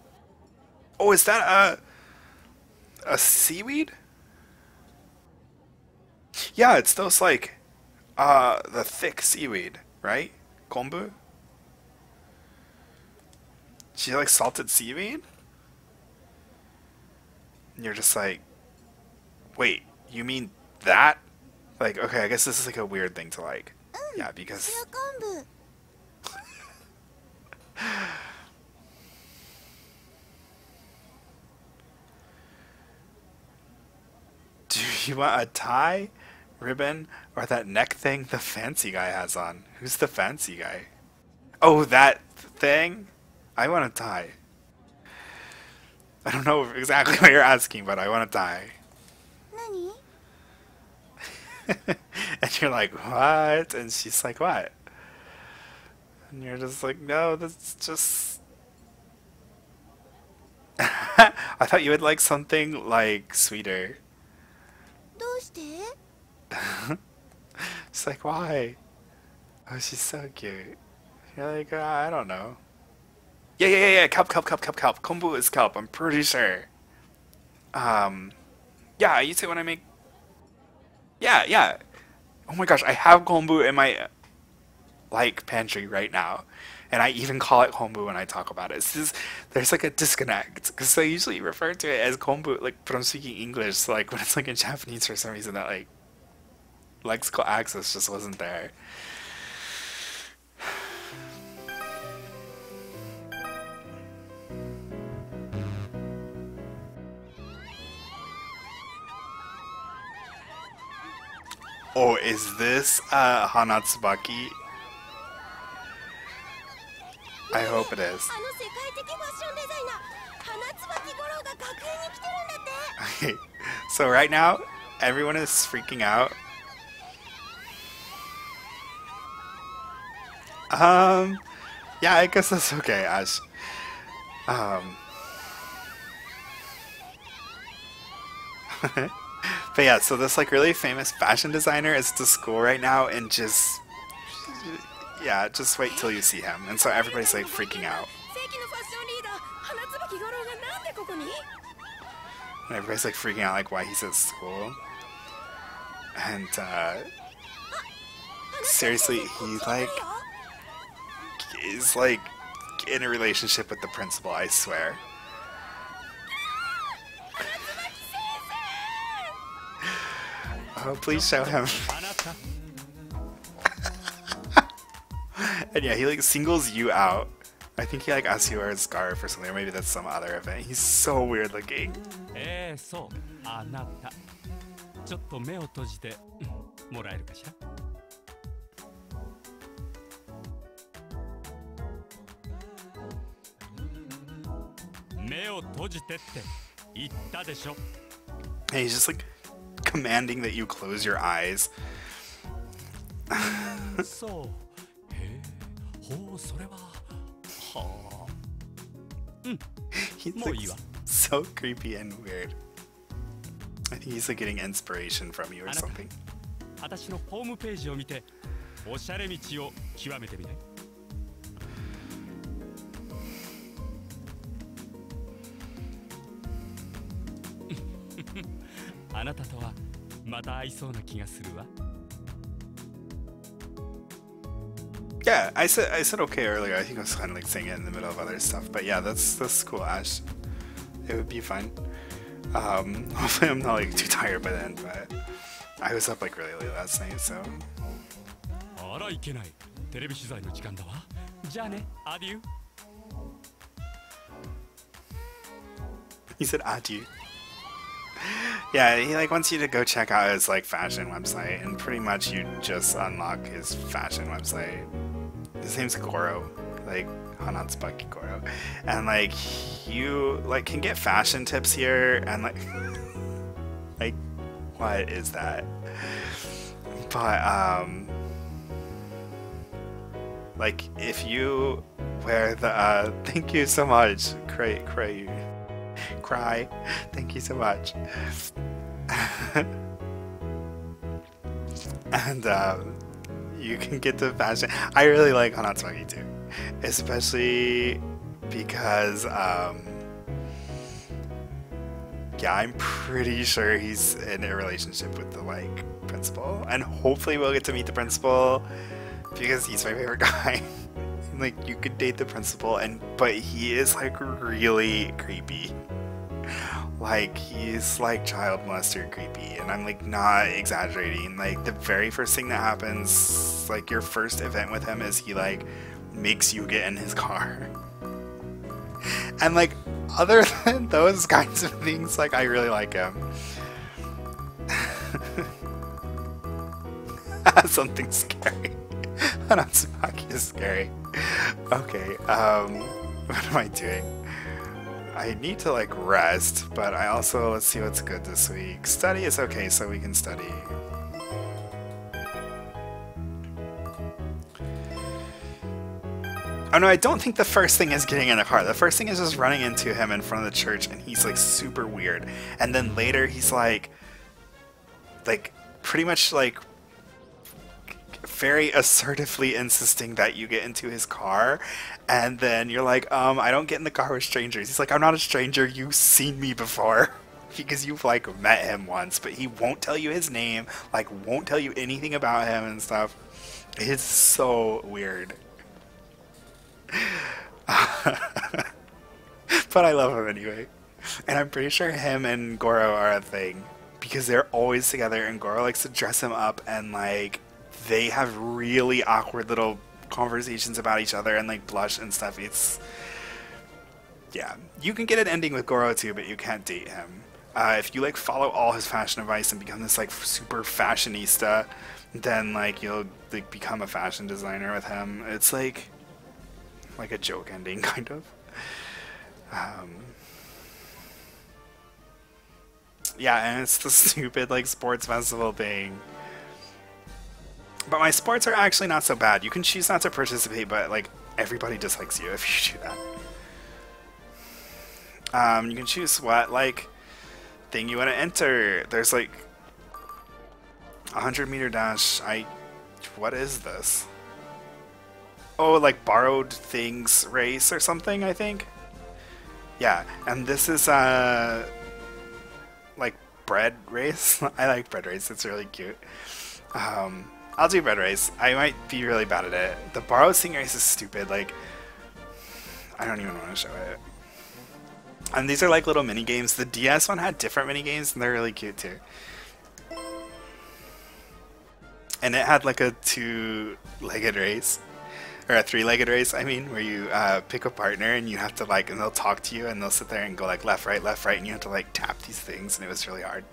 Oh, is that a seaweed? Yeah, it's those like the thick seaweed, right? Kombu? She like salted seaweed? And you're just like, wait, you mean that? Like, okay, I guess this is like a weird thing to like. Yeah, because Do you want a tie, ribbon, or that neck thing the fancy guy has on? Who's the fancy guy? Oh, that thing? I want a tie. I don't know exactly what you're asking, but I want a tie. 何 And you're like, what? And she's like, what? And you're just like, no, that's just... I thought you would like something, like, sweeter. どうして She's like, why? Oh, she's so cute. You're like, I don't know. Yeah, kelp. Kombu is kelp, I'm pretty sure. Yeah, I use it when I make... Yeah. Oh my gosh, I have kombu in my, like, pantry right now. And I even call it kombu when I talk about it. There's like a disconnect. Because I usually refer to it as kombu, like, but I'm speaking English. So, like, when it's like in Japanese for some reason that, like, lexical access just wasn't there. Oh, is this Hanatsubaki? I hope it is. あの世界的ファッションデザイナー花椿五郎が学園に来てるんだって Okay, so right now, everyone is freaking out. Yeah, I guess that's okay, Ash. But yeah, so this like really famous fashion designer is to school right now, and just wait till you see him. And so everybody's like freaking out. 世紀のファッションリーダー花椿五郎がなんでここに And everybody's like freaking out like why he's at school. And seriously, he like is like in a relationship with the principal, I swear. Oh, please show him. And yeah, he like singles you out. I think he like asks you to wear a scarf or something, or maybe that's some other event. He's so weird looking. そうあなたちょっと目を閉じてもらえるかしら目を閉じてって言ったでしょ And he's just like commanding that you close your eyes. そうへえほうそれははあ He's More like you are. so creepy and weird. I think he's like getting inspiration from you or something. 私のホームページを見ておしゃれ道を極めてみないあなたとはまた会いそうな気がするわ Yeah, I said okay earlier. I think I was kind of like saying it in the middle of other stuff, but yeah, that's cool, Ash. It would be fun. Hopefully I'm not like too tired by then, but I was up like really late last night, so. あらいけないテレビ取材の時間だわじゃあねアデュー He said adieu. Yeah, he like wants you to go check out his like fashion website, and pretty much you just unlock his fashion website. His name's Goro, like Hanatsubaki Goro, and like you like can get fashion tips here, and like like what is that? But like if you wear the thank you so much, cry, thank you so much. And you can get the fashion. I really like Hanatsubaki too, especially because yeah, I'm pretty sure he's in a relationship with the like principal, and hopefully we'll get to meet the principal because he's my favorite guy. Like you could date the principal, but he is like really creepy. Like he's like child molester creepy, and I'm like not exaggerating. Like the very first thing that happens, like your first event with him, is he like makes you get in his car. And like other than those kinds of things, like I really like him. Something scary. Natsumaki is scary. Okay, what am I doing? I need to like rest, but I also, let's see what's good this week. Study is okay, so we can study. Oh no, I don't think the first thing is getting in the car. The first thing is just running into him in front of the church, and he's like super weird. And then later he's like pretty much like very assertively insisting that you get into his car, and then you're like, I don't get in the car with strangers. He's like, I'm not a stranger, you've seen me before. Because you've like met him once, but he won't tell you his name, like won't tell you anything about him and stuff. It's so weird. But I love him anyway. And I'm pretty sure him and Goro are a thing, because they're always together, and Goro likes to dress him up, and like they have really awkward little conversations about each other and like blush and stuff. It's, yeah, you can get an ending with Goro too, but you can't date him. If you like follow all his fashion advice and become this like super fashionista, then like you'll like become a fashion designer with him. It's like a joke ending, kind of. Yeah, and it's the stupid like sports festival thing. But my sports are actually not so bad. You can choose not to participate, but like everybody dislikes you if you do that. You can choose what like thing you want to enter. There's like 100-meter dash. What is this? Oh, like borrowed things race or something, I think. Yeah, and this is like bread race. I like bread race. It's really cute. I'll do bread race. I might be really bad at it. The borrowed thing race is stupid. Like, I don't even want to show it. And these are like little mini games. The DS one had different mini games, and they're really cute too. And it had like a 2-legged race. Or a 3-legged race, I mean, where you pick a partner and you have to like, and they'll talk to you and they'll sit there and go like left, right, and you have to like tap these things, and it was really hard.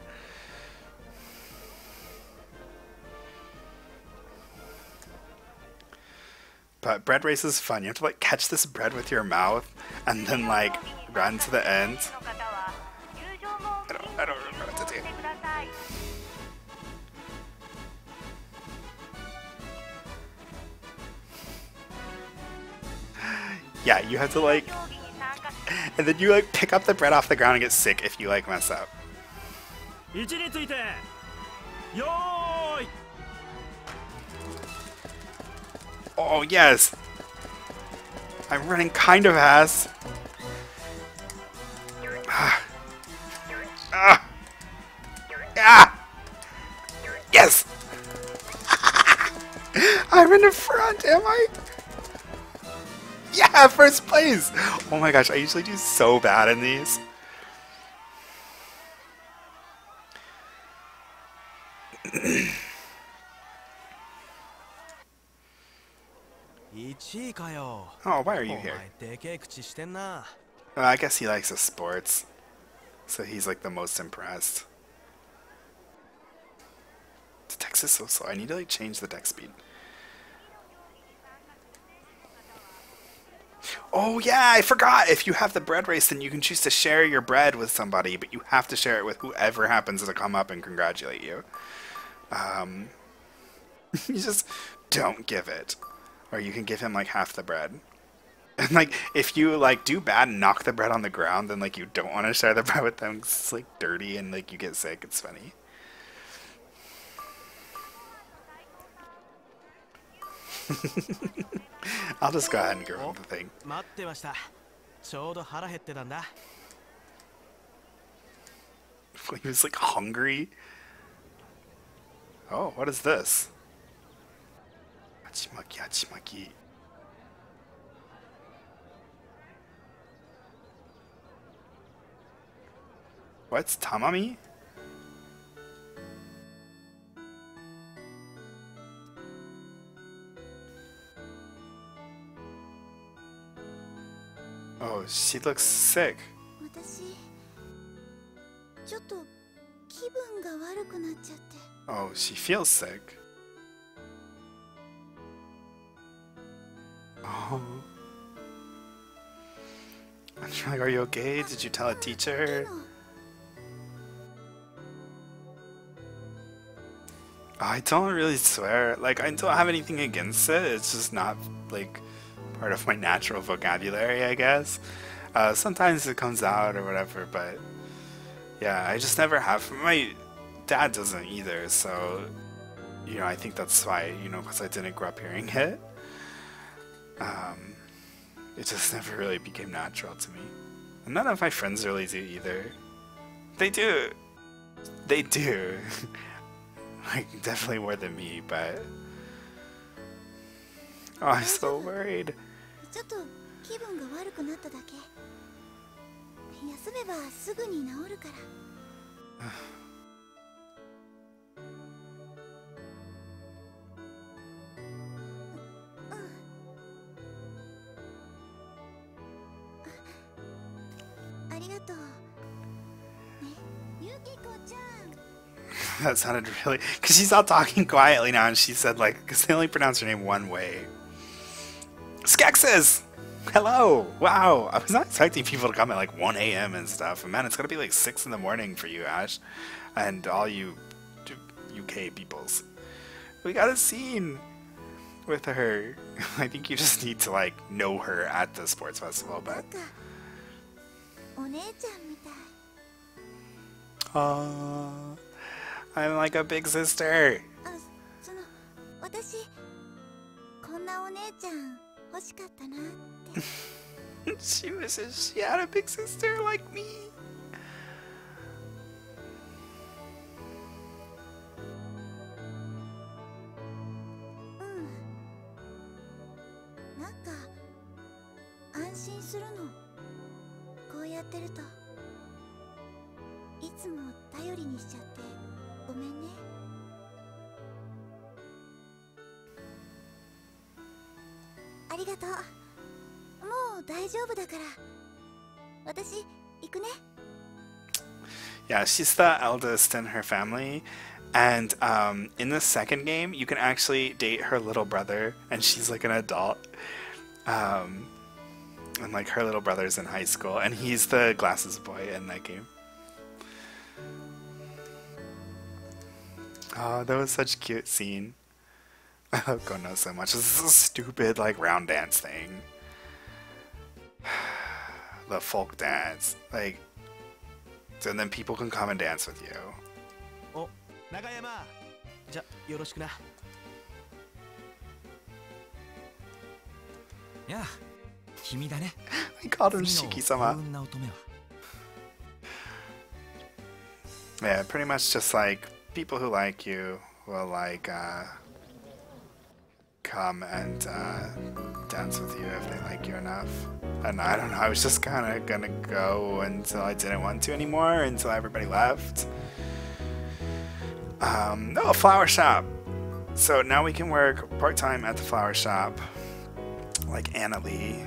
But bread race is fun. You have to like catch this bread with your mouth and then like run to the end. I don't remember what to do. Yeah, you have to like, and then you like pick up the bread off the ground and get sick if you like mess up. Oh yes! I'm running kind of fast. Yes! I'm in the front, am I? Yeah, first place! Oh my gosh, I usually do so bad in these. Oh, why are you here? I guess he likes the sports, so he's like the most impressed. The text is so slow. I need to like change the text speed. Oh yeah, I forgot! If you have the bread race, then you can choose to share your bread with somebody, but you have to share it with whoever happens to come up and congratulate you. You just don't give it. Or you can give him like half the bread. And like, if you like do bad and knock the bread on the ground, then like you don't want to share the bread with them 'cause it's like dirty and like you get sick. It's funny. I'll just go ahead and go with the thing. He was like hungry. Oh, what is this? Hachimaki, hachimaki. What's tamami? Oh, she looks sick. Oh, she feels sick. You're like, are you okay? Did you tell a teacher? I don't really swear. Like, I don't have anything against it. It's just not, like, part of my natural vocabulary, I guess. Sometimes it comes out or whatever, but yeah, I just never have. My dad doesn't either, so, you know, I think that's why, you know, because I didn't grow up hearing it. It just never really became natural to me. And none of my friends really do either. They do. They do. Like, definitely more than me, but... Oh, I'm so worried. ちょっと気分が悪くなっただけ。休めばすぐに治るから。ありがとう。ゆきこちゃん。That sounded really... Because she's all talking quietly now, and she said, like... Because they only pronounce her name one way. Skexes! Hello! Wow! I was not expecting people to come at, like, 1 a.m. and stuff. And man, it's gonna be, like, 6 in the morning for you, Ash. And all you UK peoples. We got a scene with her. I think you just need to, like, know her at the sports festival, but... Aww... I'm like a big sister. She wishes she had a big sister like me. Yeah, she's the eldest in her family, and in the second game, you can actually date her little brother, and she's like an adult, and like her little brother's in high school, and he's the glasses boy in that game. Oh, that was such a cute scene. I love Kono so much. This is a stupid, like, round dance thing. The folk dance. Like, and then people can come and dance with you. Oh, Nagayama! Ja, yoroshiku na. Yeah, 君だね. I called him Shiki-sama. Yeah, pretty much just like people who like you will like come and dance with you if they like you enough. And I don't know, I was just kind of gonna go until I didn't want to anymore, until everybody left. No, a flower shop. So now we can work part-time at the flower shop, like Anna Lee.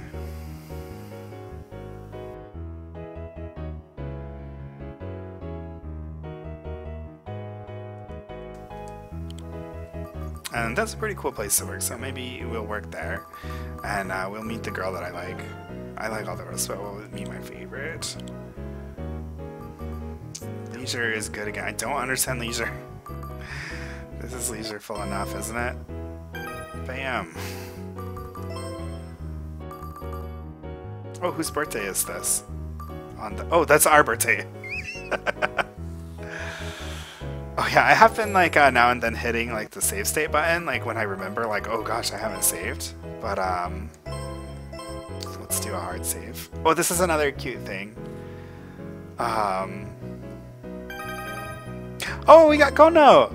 And that's a pretty cool place to work, so maybe we'll work there. And we'll meet the girl that I like. I like all the girls, but we'll meet my favorite. Leisure is good again. I don't understand leisure. This is leisure full enough, isn't it? Bam. Oh, whose birthday is this? Oh, that's our birthday. Oh yeah, I have been like now and then hitting like the save state button, like when I remember like, oh gosh, I haven't saved. But let's do a hard save. Oh, this is another cute thing. Oh, we got Kono!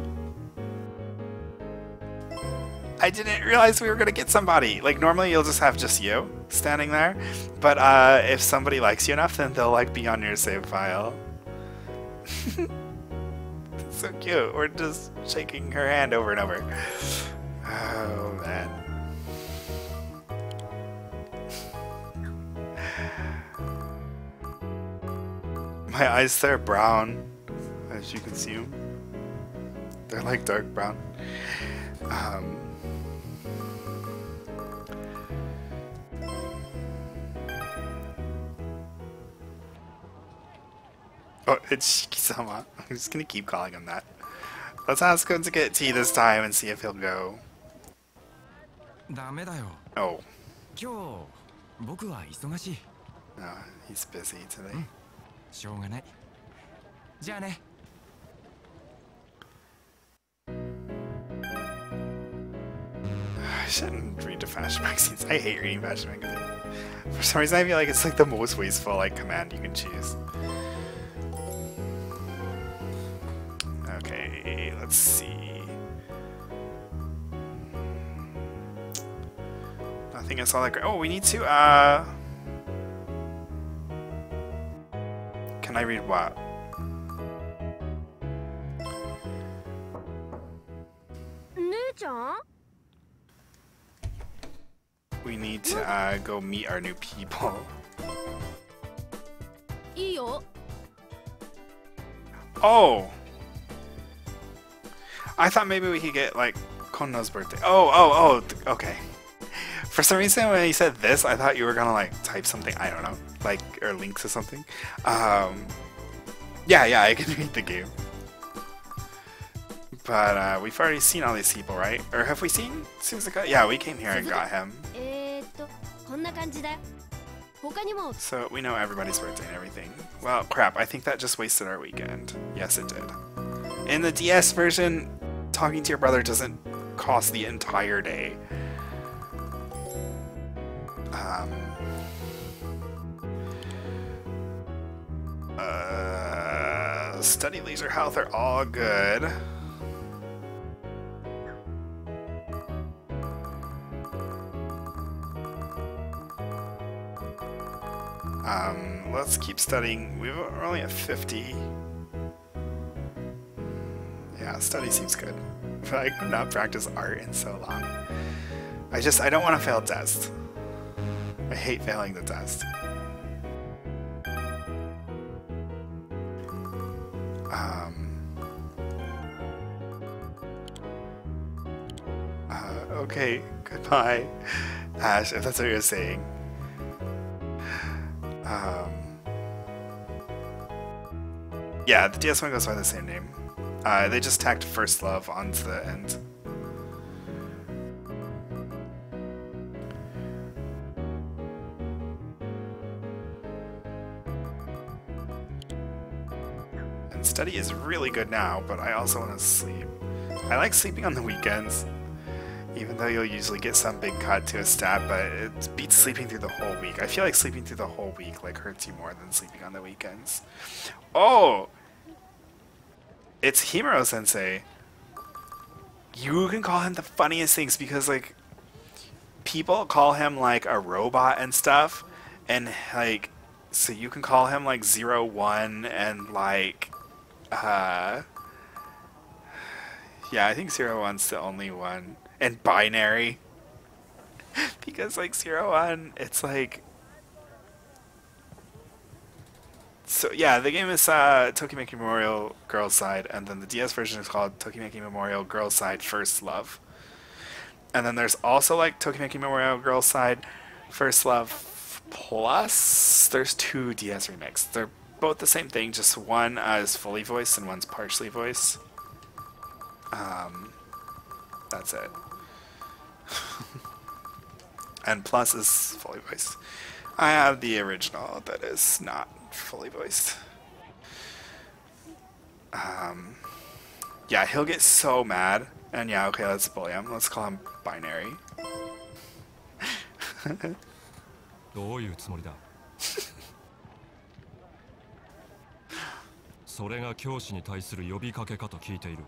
I didn't realize we were gonna get somebody. Like normally you'll just have just you standing there, but if somebody likes you enough, then they'll like be on your save file. So cute. We're just shaking her hand over and over. Oh man. My eyes, they're brown, as you can see them. They're like dark brown. Oh, it's Shiki-sama. I'm just gonna keep calling him that. Let's ask him to get tea this time and see if he'll go. ダメだよ。 Oh. 今日僕は忙しい。 No, he's busy today. しょうがない。じゃあね。 I shouldn't read the fashion magazines. I hate reading fashion magazines. For some reason, I feel like it's like the most wasteful like command you can choose. Okay, let's see. Nothing is all that great. Oh, we need to Can I read what? We need to go meet our new people. いいよ。 Oh! I thought maybe we could get like Konno's birthday. Oh, okay. For some reason when you said this, I thought you were gonna like type something, I don't know, like, or links or something. Yeah, I can read the game. But we've already seen all these people, right? Or have we seen Suzuka? Yeah, we came here and got him. こんな感じだよ。他にも So we know everybody's birthday and everything. Well, crap, I think that just wasted our weekend. Yes, it did. In the DS version, talking to your brother doesn't cost the entire day. Study, leisure, health are all good. Let's keep studying. We're only at 50. Yeah, study seems good. But I could not practice art in so long. I don't want to fail test. I hate failing the test. Okay, goodbye, Ash, if that's what you're saying. Yeah, the DS one goes by the same name. They just tacked First Love onto the end. And study is really good now, but I also want to sleep. I like sleeping on the weekends, even though you'll usually get some big cut to a stat, but it beats sleeping through the whole week. I feel like sleeping through the whole week like hurts you more than sleeping on the weekends. Oh! It's Himuro-sensei. You can call him the funniest things because, like, people call him, like, a robot and stuff, and, like, so you can call him, like, 01 and, like, yeah, I think 01's the only one. And binary. Because, like, 01, it's, like... So, yeah, the game is Tokimeki Memorial Girls Side, and then the DS version is called Tokimeki Memorial Girls Side First Love. And then there's also, like, Tokimeki Memorial Girls Side First Love Plus. There's two DS remakes. They're both the same thing, just one is fully voiced and one's partially voiced. That's it. And Plus is fully voiced. I have the original that is not fully voiced. Yeah, he'll get so mad. And yeah, okay, let's bully him. Let's call him binary. どういうつもりだそれが教師に対する呼びかけかと聞いている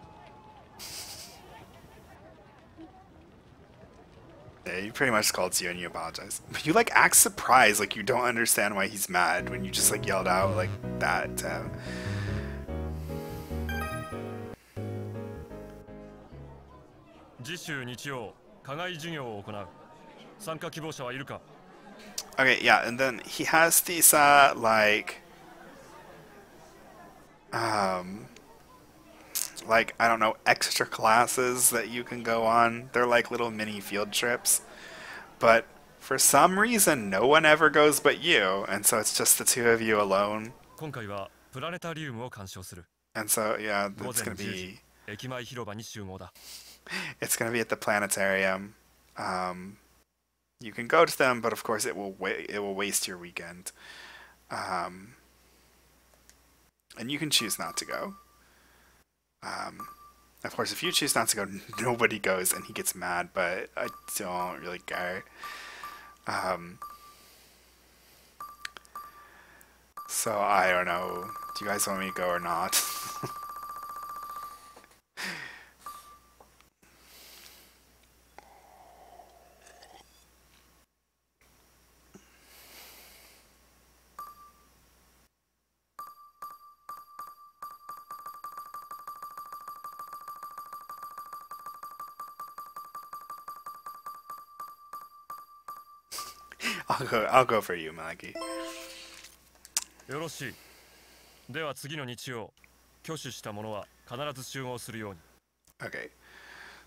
Yeah, he pretty much called you and you apologize. But you, like, act surprised, like you don't understand why he's mad when you just, like, yelled out like that. 次週日曜課外授業を行う参加希望者はいるか Okay, yeah, and then he has these, like, I don't know, extra classes that you can go on. They're like little mini field trips. But for some reason, no one ever goes but you, and so it's just the two of you alone. 今回は And so, yeah, it's gonna be it's gonna be at the planetarium. You can go to them, but of course it will waste your weekend. And you can choose not to go. Of course, if you choose not to go, nobody goes, and he gets mad. But I don't really care. So I don't know. Do you guys want me to go or not? I'll go for you, Maggie. よろしい。では次の日曜、挙手した者は必ず集合するように。Okay.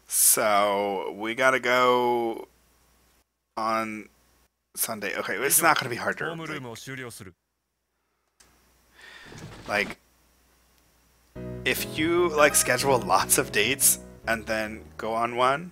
So we gotta go on Sunday. Okay, it's not gonna be hard to like if you like schedule lots of dates and then go on one.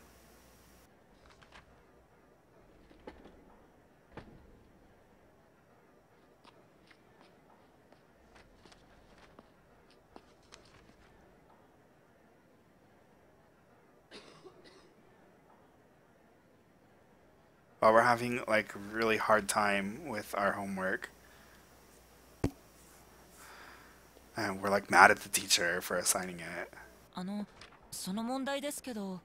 While we're having like really hard time with our homework. And we're like mad at the teacher for assigning it. その問題ですけど。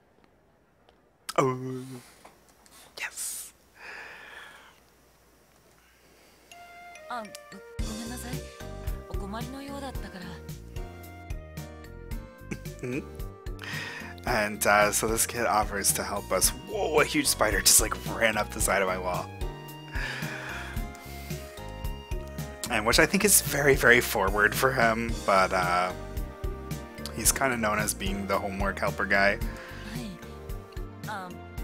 Oh. Yes. ごめんなさい。お困りのようだったから。And so this kid offers to help us. Whoa, a huge spider just like ran up the side of my wall. And which I think is very, very forward for him, but he's kind of known as being the homework helper guy.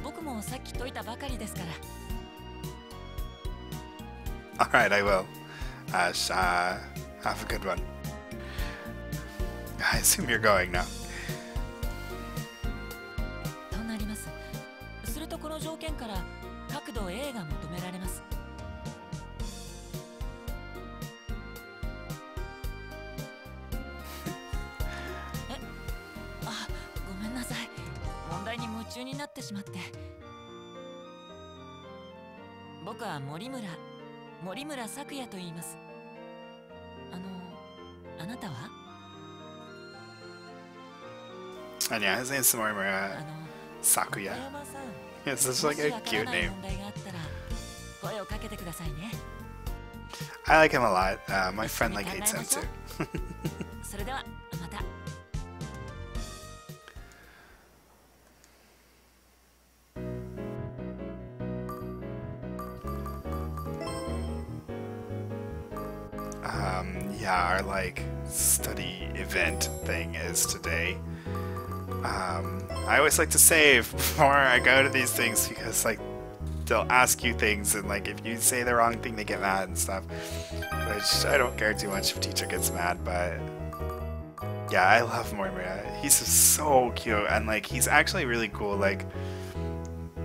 僕もさっき解いたばかりですから。Alright, I will. Have a good one. I assume you're going now. となります。するとこの条件から角度 A が求められます。ごめんなさい。問題に夢中になってしまって。僕は森村咲也と言います。あなたはAnd yeah, his name's Morimura Sakuya. Yeah, it's just like a cute name. I like him a lot. My friend like hates him too. Yeah, our like study event thing is today. I always like to save before I go to these things because like they'll ask you things and like if you say the wrong thing they get mad and stuff, which I don't care too much if teacher gets mad. But yeah, I love Morimura. He's just so cute and like he's actually really cool. Like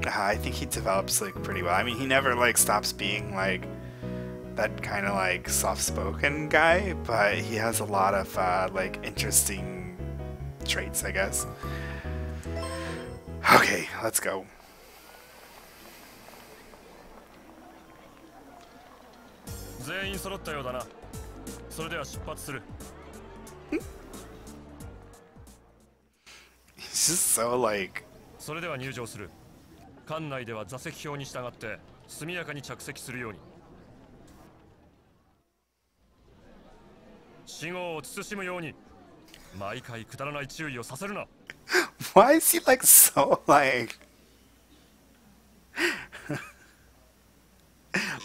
I think he develops like pretty well. I mean, he never like stops being like that kind of like soft-spoken guy, but he has a lot of like interesting traits, I guess. Okay, let's go. He's just so like それでは入場する。館内では座席表に従って速やかに着席するように。死後を慎むように。毎回くだらない注意をさせるな。Why is he like so like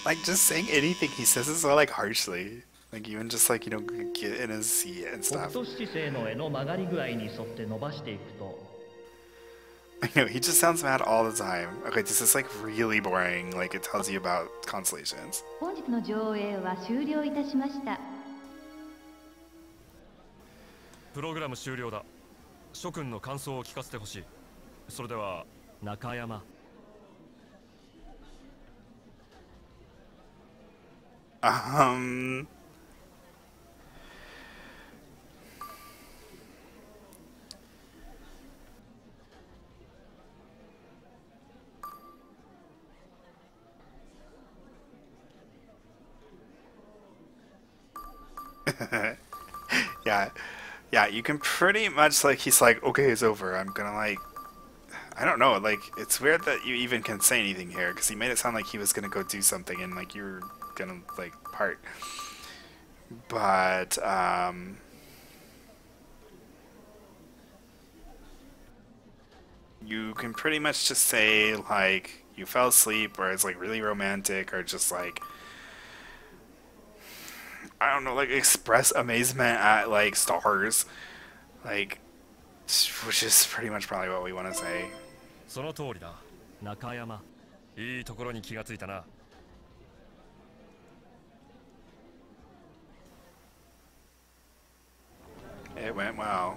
like just saying anything he says is so like harshly, like even just like, you know, get in his seat and stuff. I know, he just sounds mad all the time. Okay, this is like really boring, like it tells you about constellations. プログラム終了だ。諸君の感想を聞かせてほしい。それでは中山。Yeah, yeah, you can pretty much like he's like, okay, it's over. I'm gonna like, I don't know, like it's weird that you even can say anything here because he made it sound like he was gonna go do something and like you're gonna like part. But you can pretty much just say like you fell asleep or it's like really romantic or just like I don't know, like express amazement at like stars, like, which is pretty much probably what we want to say. その通りだ。中山、いいところに気がついたな。It went well.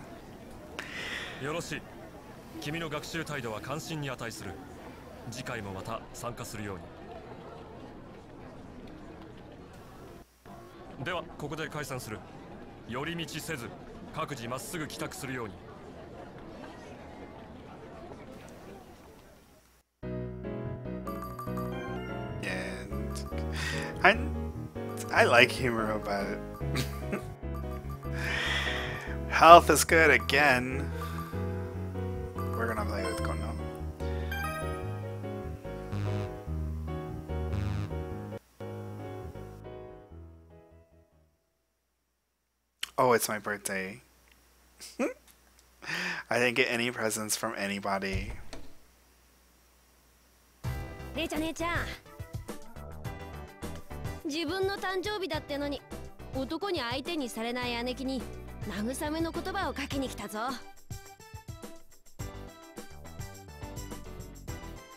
よろしい。君の学習態度は関心に値する。次回もまた参加するように。ではここで解散する。寄り道せず各自まっすぐ帰宅するように。And I like humor about it. Health is good again. We're gonna play with Kono. Oh, it's my birthday. I didn't get any presents from anybody. 姉ちゃん姉ちゃん、自分の誕生日だってのに男に相手にされない姉貴に慰めの言葉をかけに来たぞ。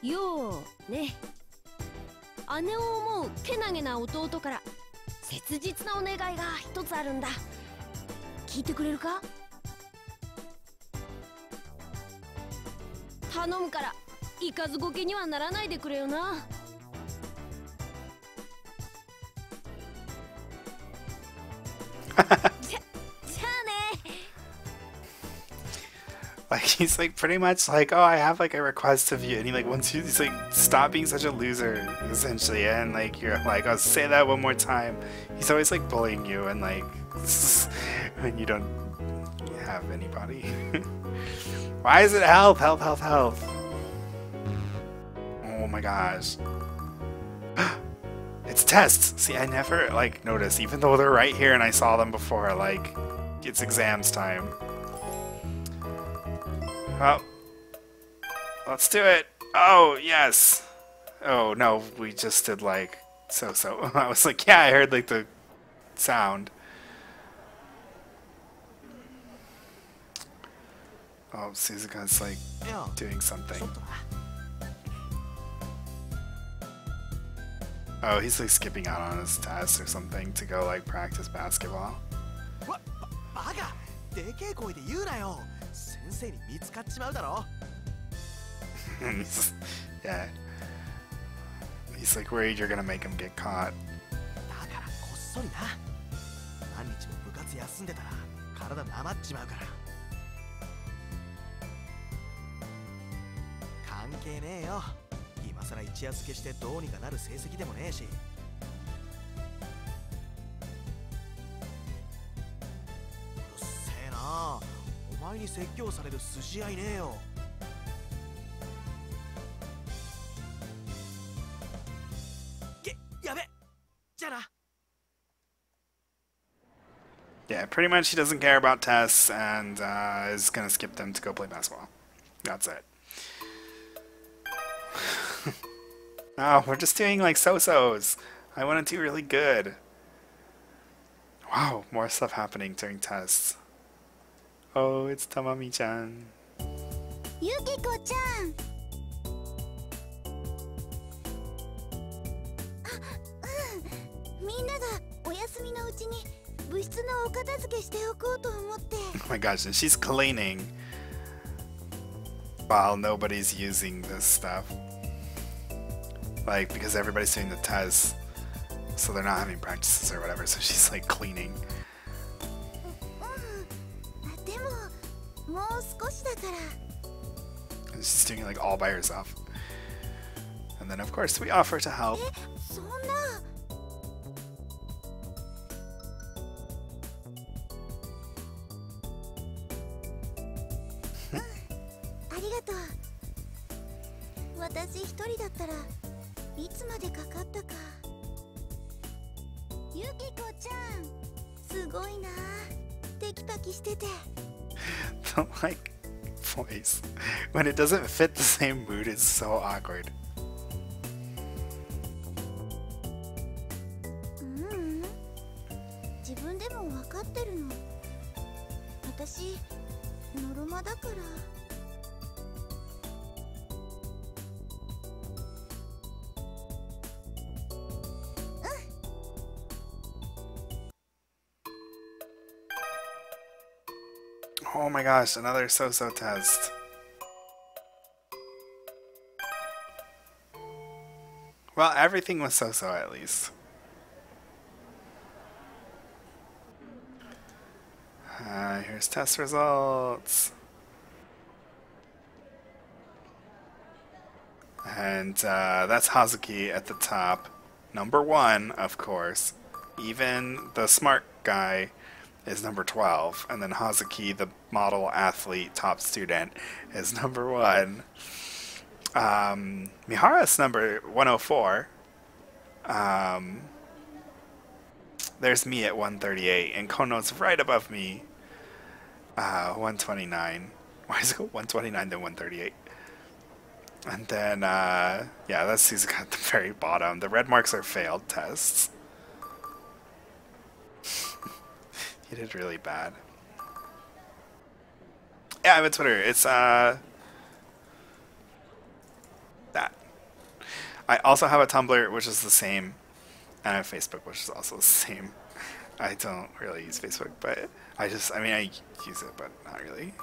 ようね、姉を思うけなげな弟から切実なお願いが一つあるんだ。聞いてくれるか？頼むからいかずごけにはならないでくれよな。Like he's like pretty much like, oh, I have like a request of you, and he like wants you. He's like, stop being such a loser, essentially, and like you're like, I'll say that one more time. He's always like bullying you, and like when you don't have anybody. Why is it health, health, health, health? Oh my gosh. It's tests. See, I never like noticed, even though they're right here and I saw them before. Like, it's exams time. Well, let's do it. Oh, yes. Oh, no, we just did, like, so. I was like, yeah, I heard, like, the sound. Oh, Suzuka's, like, doing something. Oh, he's, like, skipping out on his test or something to go, like, practice basketball. Yeah. He's like worried you're gonna make him get caught. Yeah, pretty much he doesn't care about tests and is gonna skip them to go play basketball. That's it. Oh, we're just doing like so-sos. I want to do really good. Wow, more stuff happening during tests. Oh, it's Tamami-chan. Yukiko-chan! みんながお休みのうちに Oh my gosh, and she's cleaning while nobody's using this stuff. Like, because everybody's doing the tests, so they're not having practices or whatever, so she's like cleaning. And she's doing it like all by herself. And then of course we offer to help. The like voice when it doesn't fit the same mood is so awkward. Oh my gosh, another so-so test. Well, everything was so-so at least. Here's test results. And that's Hazuki at the top. Number 1, of course. Even the smart guy is number 12, and then Hazuki, the model athlete top student, is number 1. Mihara's number 104. There's me at 138, and Kono's right above me, 129. Why does it go 129 then 138? And then, yeah, that's Suzuka at the very bottom. The red marks are failed tests. He did really bad. Yeah, I have a Twitter. It's that. I also have a Tumblr, which is the same, and I have Facebook, which is also the same. I don't really use Facebook, but I mean, I use it, but not really.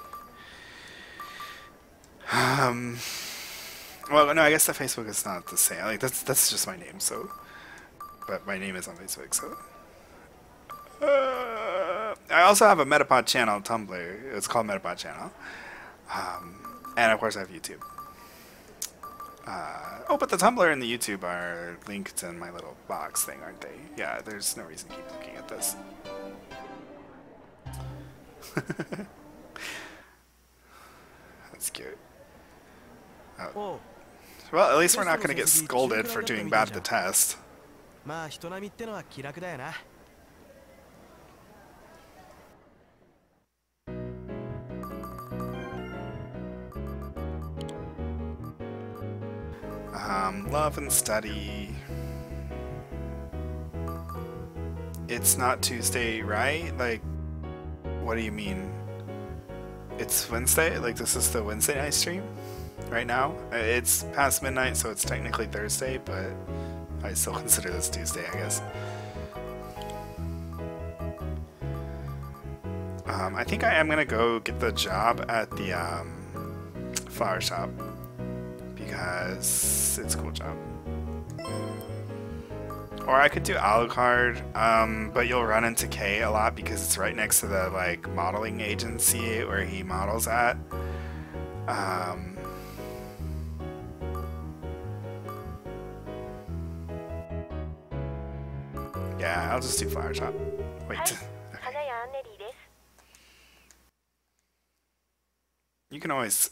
Well, no, I guess the Facebook is not the same. Like that's just my name, so. But my name is on Facebook, so. I also have a Metapod channel on Tumblr. It's called Metapod channel. And of course I have YouTube. Oh, but the Tumblr and the YouTube are linked in my little box thing, aren't they? Yeah, there's no reason to keep looking at this. That's cute. Oh. Well, at least we're not going to get scolded for doing bad at the test. Love and study. It's not Tuesday, right? Like, what do you mean? It's Wednesday? Like, this is the Wednesday night stream? Right now? It's past midnight, so it's technically Thursday, but I still consider this Tuesday, I guess. I think I am gonna go get the job at the flower shop because it's a cool job. Or I could do Alucard, but you'll run into Kay a lot because it's right next to the like modeling agency where he models at. Yeah, I'll just do flower shop. Wait. Okay. You can always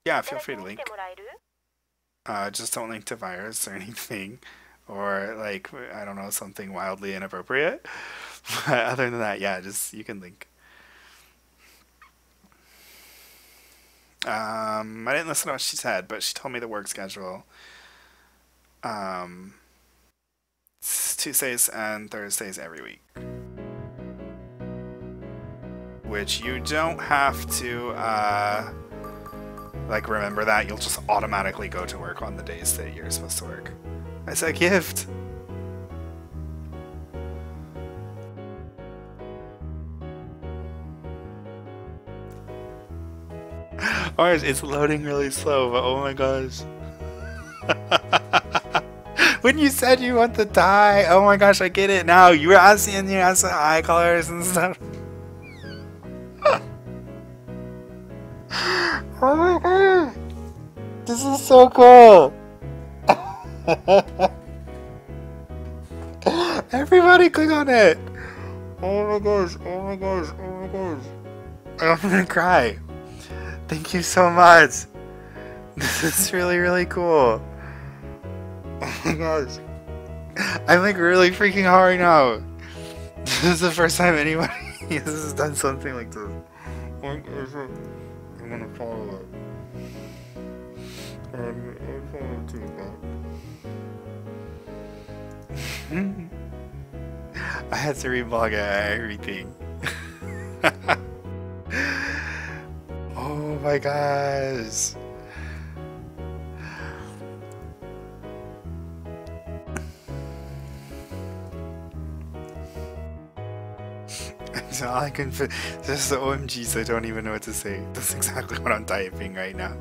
yeah, feel free to link. Just don't link to virus or anything, or like I don't know, something wildly inappropriate. But other than that, yeah, just you can link. I didn't listen to what she said, but she told me the work schedule. It's Tuesdays and Thursdays every week. Which you don't have to, like, remember that. You'll just automatically go to work on the days that you're supposed to work. I said gift. Orange, it's loading really slow, but oh my gosh. When you said you want the dye, oh my gosh, I get it now. You were asking eye colors and stuff. Oh my god. This is so cool. Everybody click on it. Oh my gosh, oh my gosh, oh my gosh. I'm gonna cry. Thank you so much. This is really, really cool. Oh my gosh. I'm like really freaking out right now. This is the first time anybody has done something like this. I'm gonna follow it. I'm following too, but I had to reblog everything. Oh my gosh. So all I can fit, just the OMGs, I don't even know what to say. That's exactly what I'm typing right now.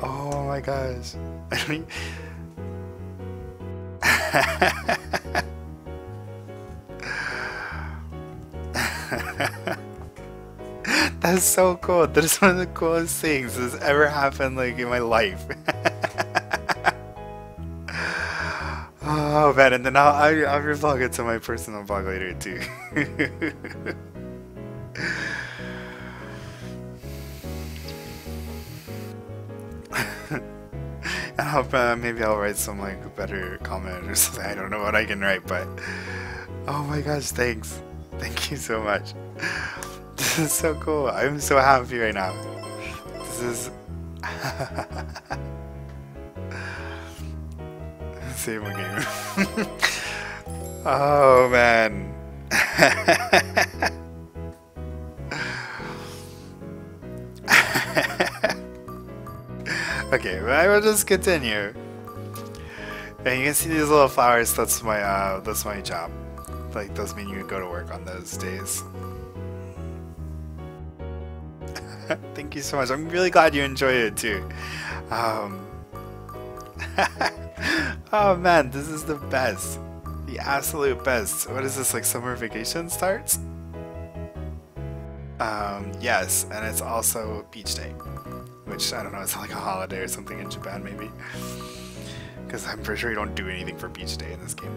Oh my gosh. I don't even... That's so cool. That is one of the coolest things that's ever happened like in my life. Oh man, and then I'll revlog it to my personal vlog later too. I hope maybe I'll write some like better comment or something. I don't know what I can write, but oh my gosh, thanks. Thank you so much. This is so cool. I'm so happy right now. This is save my game. Oh man. Okay, but I will just continue. And you can see these little flowers. That's my job. Like those mean you go to work on those days. Thank you so much. I'm really glad you enjoyed it too. Oh man, this is the best. The absolute best. What is this, like summer vacation starts? Yes, and it's also beach day. Which, I don't know, it's like a holiday or something in Japan maybe. Because I'm pretty sure you don't do anything for beach day in this game.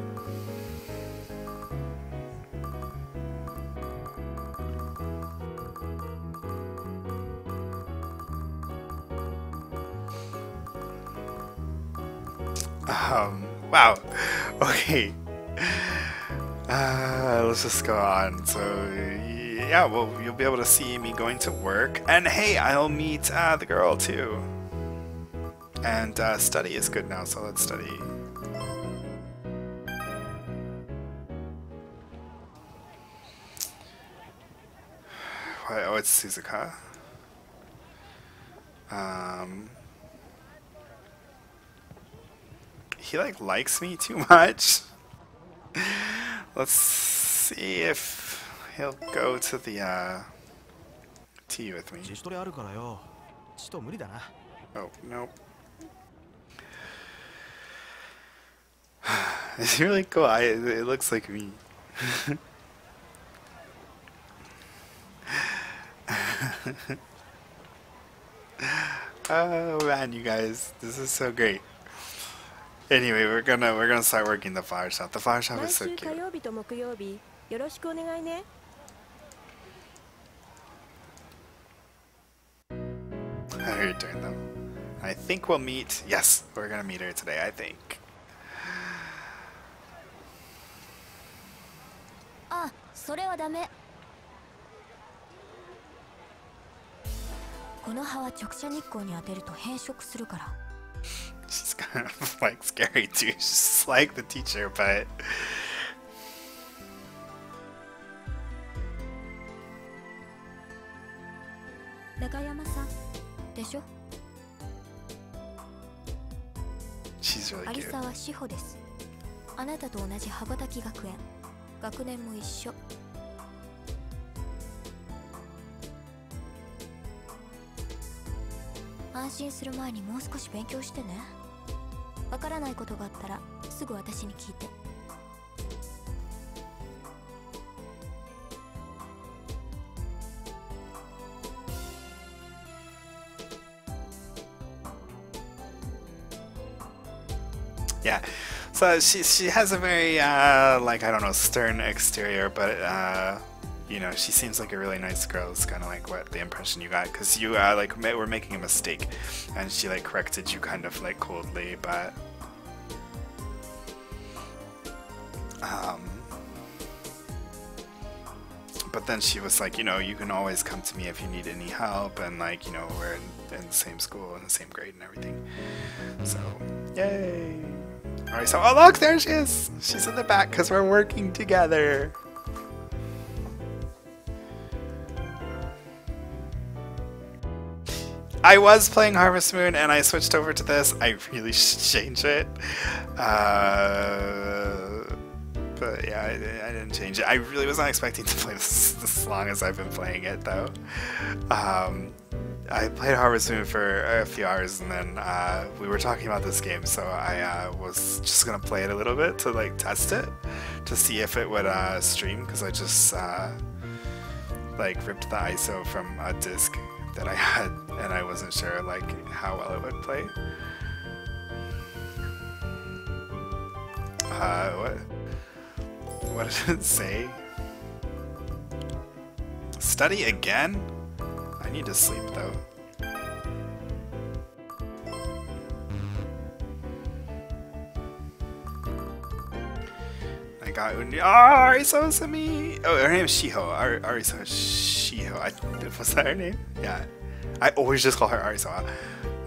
Wow. Okay. Let's just go on. So, yeah, well, you'll be able to see me going to work. And hey, I'll meet the girl too. And study is good now, so let's study. Oh, it's Suzuka. He like likes me too much. Let's see if he'll go to the tea with me. Oh, nope. It's really cool. It looks like me. Oh man, you guys, this is so great. Anyway, we're gonna start working the flower shop. The flower shop is so cute. How are you doing though? I think we'll meet. Yes, we're gonna meet her today, I think. Ah, それはダメ。この葉は直射日光に当てると変色するから。She's kind of like scary too. She's like the teacher, but 高山さんでしょ。 She's really 有 cute. 沢志保です。あなたと同じ羽ばたき学園、学年も一緒。安心する前にもう少し勉強してね。わからないことがあったらすぐ私に聞いて。Yeah, so she has a very like, I don't know, stern exterior, but you know, she seems like a really nice girl. It's kind of like what the impression you got, because you like were making a mistake, and she like corrected you kind of like coldly, but then she was like, you know, you can always come to me if you need any help, and like, you know, we're in the same school, in the same grade and everything. So, yay! Alright, so, oh look, there she is! She's in the back because we're working together. I was playing Harvest Moon and I switched over to this. I really should change it. But yeah, I didn't change it. I really was not expecting to play this long as I've been playing it, though. I played Harvest Moon for a few hours, and then we were talking about this game, so I was just gonna play it a little bit to like test it, to see if it would stream, because I just like ripped the ISO from a disc that I had, and I wasn't sure like how well it would play. What did it say? Study again? I need to sleep though. I got Ariso Sami! Oh, her name is Shiho. Ariso Shiho. Was that her name? Yeah. I always just call her Ariso.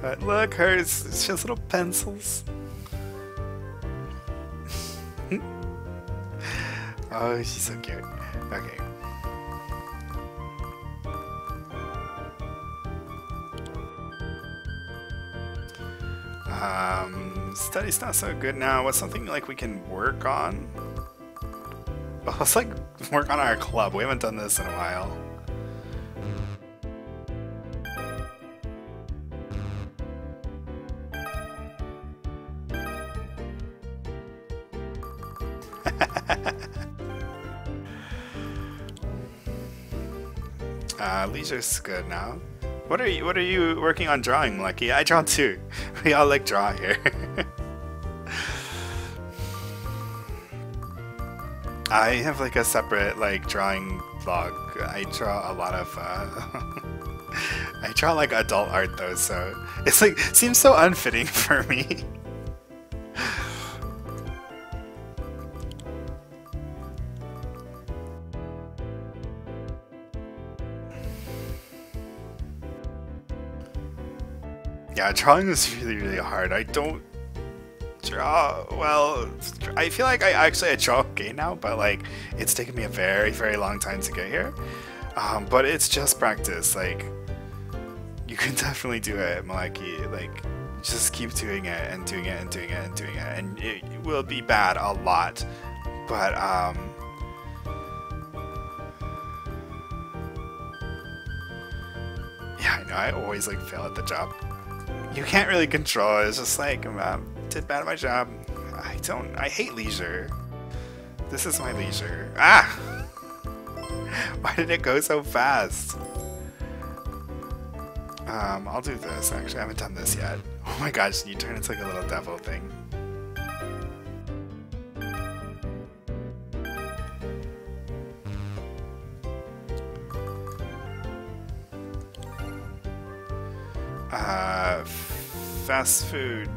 But look, hers. She has little pencils. Oh, she's so cute. Okay. Study's not so good now. What's something like we can work on? Well, let's like work on our club. We haven't done this in a while. Leisure's good now. What are you working on drawing, Lucky? I draw too. We all like draw here. I have like a separate like drawing vlog. I draw a lot of I draw like adult art though, so it's like seems so unfitting for me. Yeah, drawing is really hard. I don't draw well. I feel like I draw okay now, but like it's taken me a very long time to get here. But it's just practice. Like you can definitely do it, Malaki. Like just keep doing it and doing it and doing it and doing it, and it will be bad a lot. But yeah, I know. I always like fail at the job. You can't really control it. It's just like, did bad at my job. I hate leisure. This is my leisure. Ah! Why did it go so fast? I'll do this, actually. I haven't done this yet. Oh my gosh, you turn into like a little devil thing. Fast food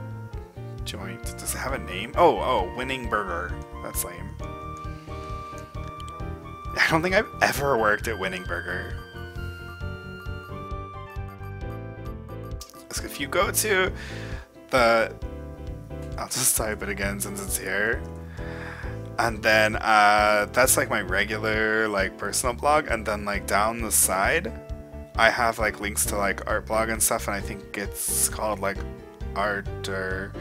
joint. Does it have a name? Oh, Winning Burger. That's lame. I don't think I've ever worked at Winning Burger. So if you go to the... I'll just type it again since it's here. And then that's like my regular like personal blog, and then like down the side I have like links to like art blog and stuff, and I think it's called like art, or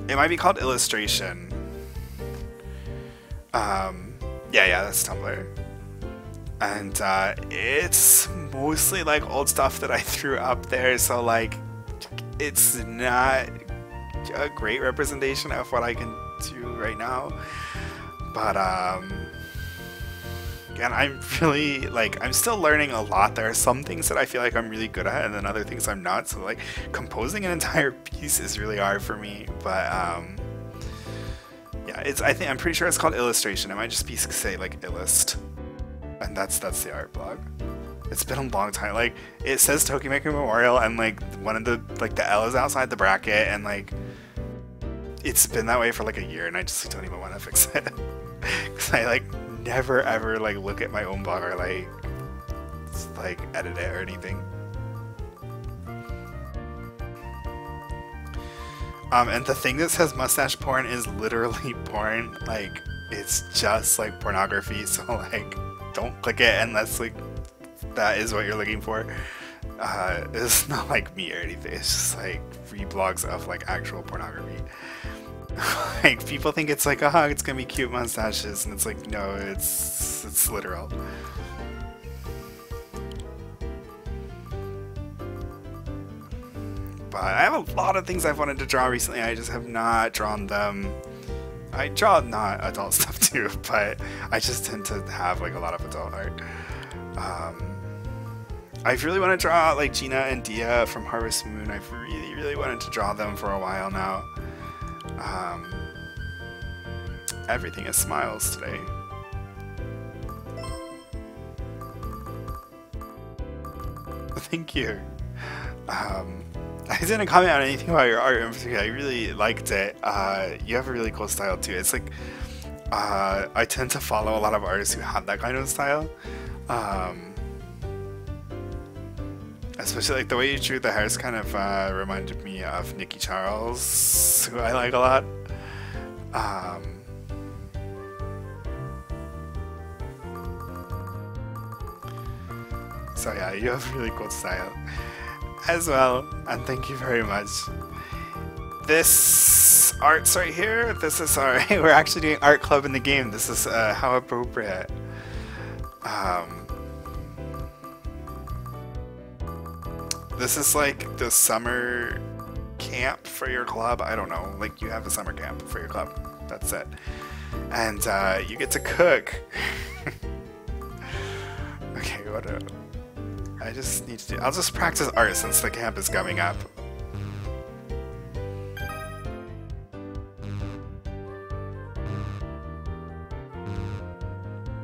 it might be called illustration. Yeah, that's Tumblr. And it's mostly like old stuff that I threw up there, so like it's not a great representation of what I can do right now. But again, I'm really like, I'm still learning a lot. There are some things that I feel like I'm really good at, and then other things I'm not. So like composing an entire piece is really hard for me. But yeah, I'm pretty sure it's called illustration. It might just be say like illust. And that's the art blog. It's been a long time. Like, it says Tokimeki Memorial, and like one of the the L is outside the bracket, and like it's been that way for like a year, and I just don't even want to fix it because I like never ever like look at my own blog or like edit it or anything. And the thing that says mustache porn is literally porn. Like, it's just like pornography. So like, don't click it unless like that is what you're looking for. It's not like me or anything. It's just like reblogs of like actual pornography. Like, people think it's like, oh, it's gonna be cute mustaches, and it's like, no, it's literal. But I have a lot of things I've wanted to draw recently. I just have not drawn them. I draw not adult stuff too, but I just tend to have like a lot of adult art. I really want to draw like Gina and Dia from Harvest Moon. I've really wanted to draw them for a while now. Everything is smiles today. Thank you. I didn't comment on anything about your art in particular. I really liked it. You have a really cool style too. It's like, I tend to follow a lot of artists who have that kind of style. Especially like the way you drew the hairs kind of reminded me of Nikki Charles, who I like a lot. So yeah, you have a really cool style as well, and thank you very much. This art's right here. This is our we're actually doing art club in the game. This is how appropriate. This is like the summer camp for your club. I don't know, like you have a summer camp for your club. That's it. And you get to cook. Okay, I just need to do, I'll just practice art since the camp is coming up.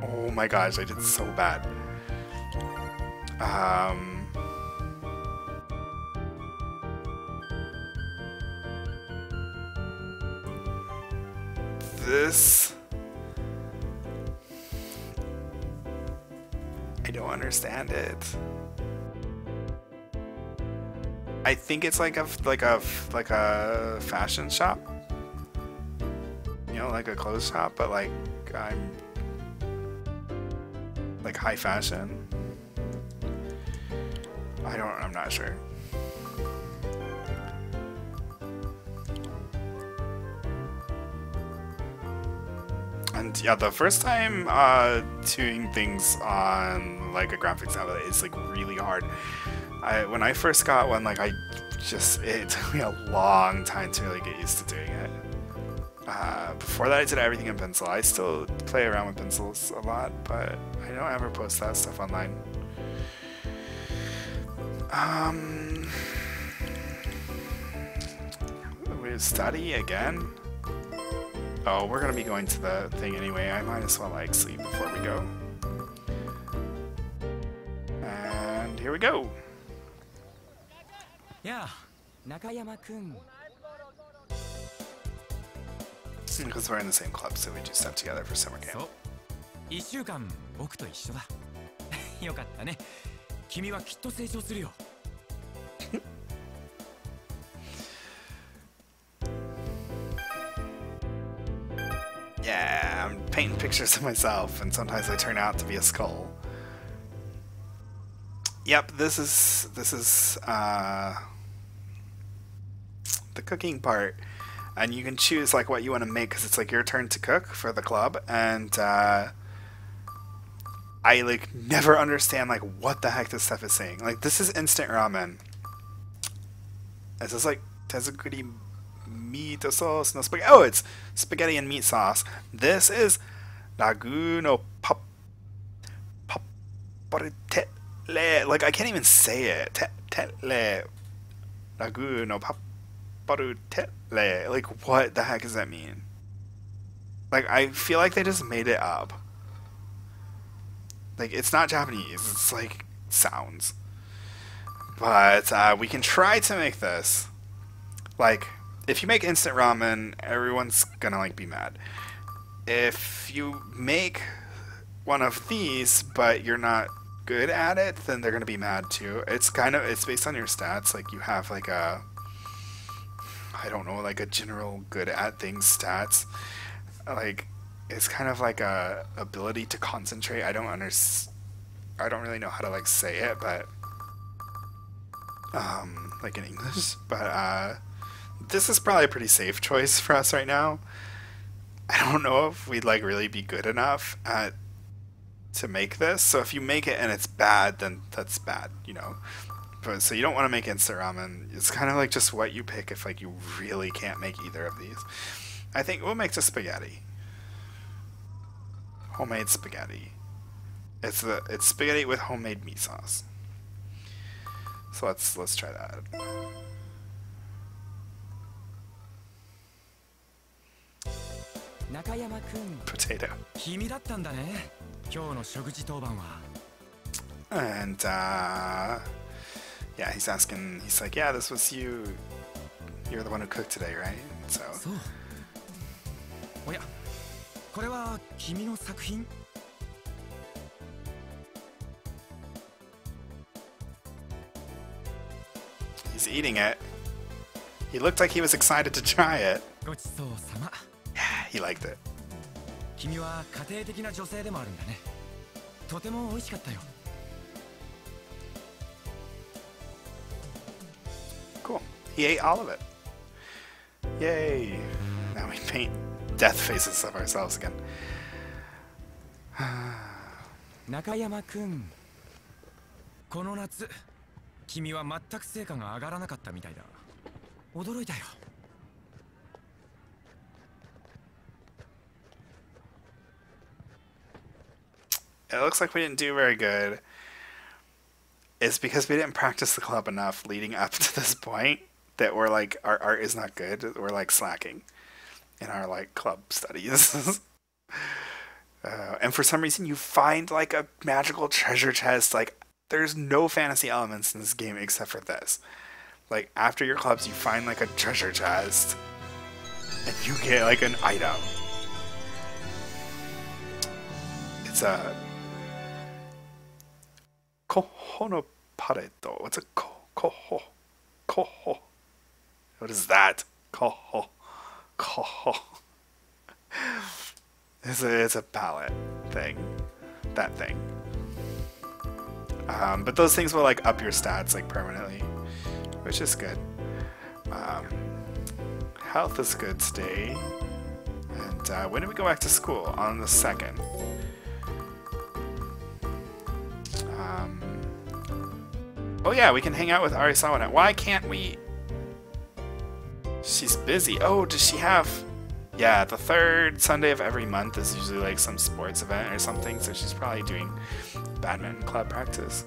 Oh my gosh, I did so bad. This... I don't understand it. I think it's like a fashion shop. You know, like a clothes shop, but like I'm like high fashion. I'm not sure. And yeah, the first time doing things on like a graphics tablet is like really hard. When I first got one, like it took me a long time to really get used to doing it. Before that, I did everything in pencil. I still play around with pencils a lot, but I don't ever post that stuff online. We study again? Oh, we're gonna be going to the thing anyway. I might as well like sleep before we go. And here we go. Yeah, Nakayama-kun. Because we're in the same club, so we do stuff together for summer camp. 1週間僕と一緒だ。よかったね。君はきっと成長するよ。Yeah, I'm painting pictures of myself, and sometimes they turn out to be a skull. Yep, this is the cooking part, and you can choose like what you want to make because it's like your turn to cook for the club, and I like never understand like what the heck this stuff is saying. Like this is instant ramen. This is like tezukuri meat sauce no spaghetti. Oh, it's spaghetti and meat sauce. This is ragu no pappardelle. Like I can't even say it. Telle ragu no pappardelle. Like what the heck does that mean? Like I feel like they just made it up. Like, it's not Japanese. It's, like, sounds. But, we can try to make this. Like, if you make instant ramen, everyone's gonna, like, be mad. If you make one of these, but you're not good at it, then they're gonna be mad, too. It's based on your stats. Like, you have, like, I don't know, like, a general good at things stats. Like, it's kind of like a ability to concentrate. I don't really know how to like say it, but like in English. But this is probably a pretty safe choice for us right now. I don't know if we'd like really be good enough to make this. So if you make it and it's bad, then that's bad, you know. But so you don't want to make instant ramen. It's kind of like just what you pick if like you really can't make either of these. I think we'll make the spaghetti. Homemade spaghetti. It's spaghetti with homemade meat sauce. So let's try that. Potato. And yeah, he's asking. He's like, yeah, this was you. You're the one who cooked today, right? So. He's eating it. He looked like he was excited to try it. Yeah, he liked it. Cool. He ate all of it. Yay. Now we paint death faces of ourselves again. Nakayama-kun, この夏、君は全く成果が上がらなかったみたいだ。驚いたよ。It looks like we didn't do very good. It's because we didn't practice the club enough leading up to this point that we're like, our art is not good. We're like slacking in our like club studies. And for some reason you find like a magical treasure chest. Like there's no fantasy elements in this game except for this. Like after your clubs you find like a treasure chest and you get like an item. It's a Kohono pareto. What's a koho? What is that? Koho. It's a palette thing. That thing. But those things will like up your stats like permanently, which is good. Health is good today. And when do we go back to school? On the 2nd. Oh yeah, we can hang out with Arisawa now. Why can't we? She's busy. Oh, does she have... Yeah, the 3rd Sunday of every month is usually like some sports event or something, so she's probably doing badminton club practice.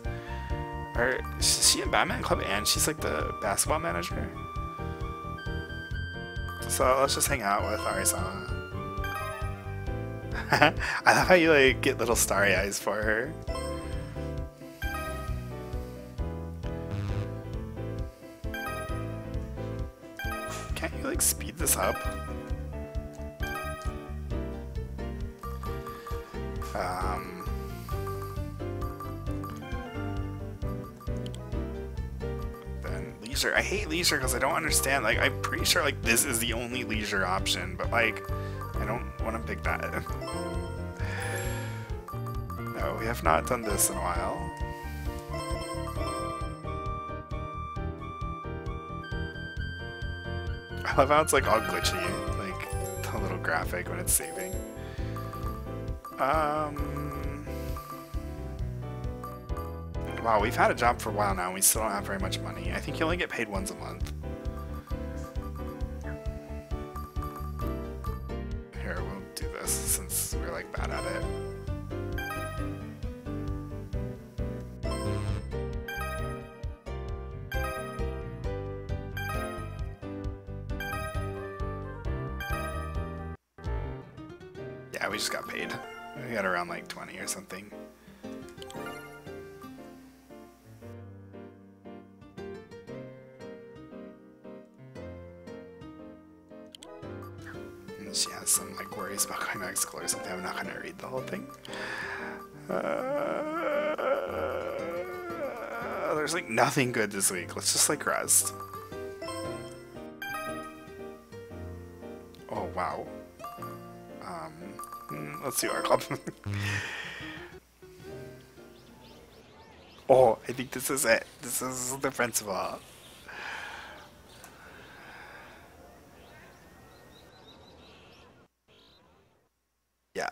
Or is she in badminton club and she's like the basketball manager? So let's just hang out with Arisawa. I love how you like get little starry eyes for her. Can't you like speed this up? Then leisure. I hate leisure because I don't understand. Like I'm pretty sure like this is the only leisure option, but like I don't want to pick that. No, we have not done this in a while. I love how it's like all glitchy, like the little graphic when it's saving. Wow, we've had a job for a while now and we still don't have very much money. I think you only get paid once a month. Here, we'll do this since we're like bad at it. Yeah, we just got paid. We got around like 20 or something. And she has some like worries about going back to school or something. I'm not gonna read the whole thing. There's like nothing good this week. Let's just like rest. Oh wow. Let's do our club. Oh, I think this is it. This is the principal. Yeah,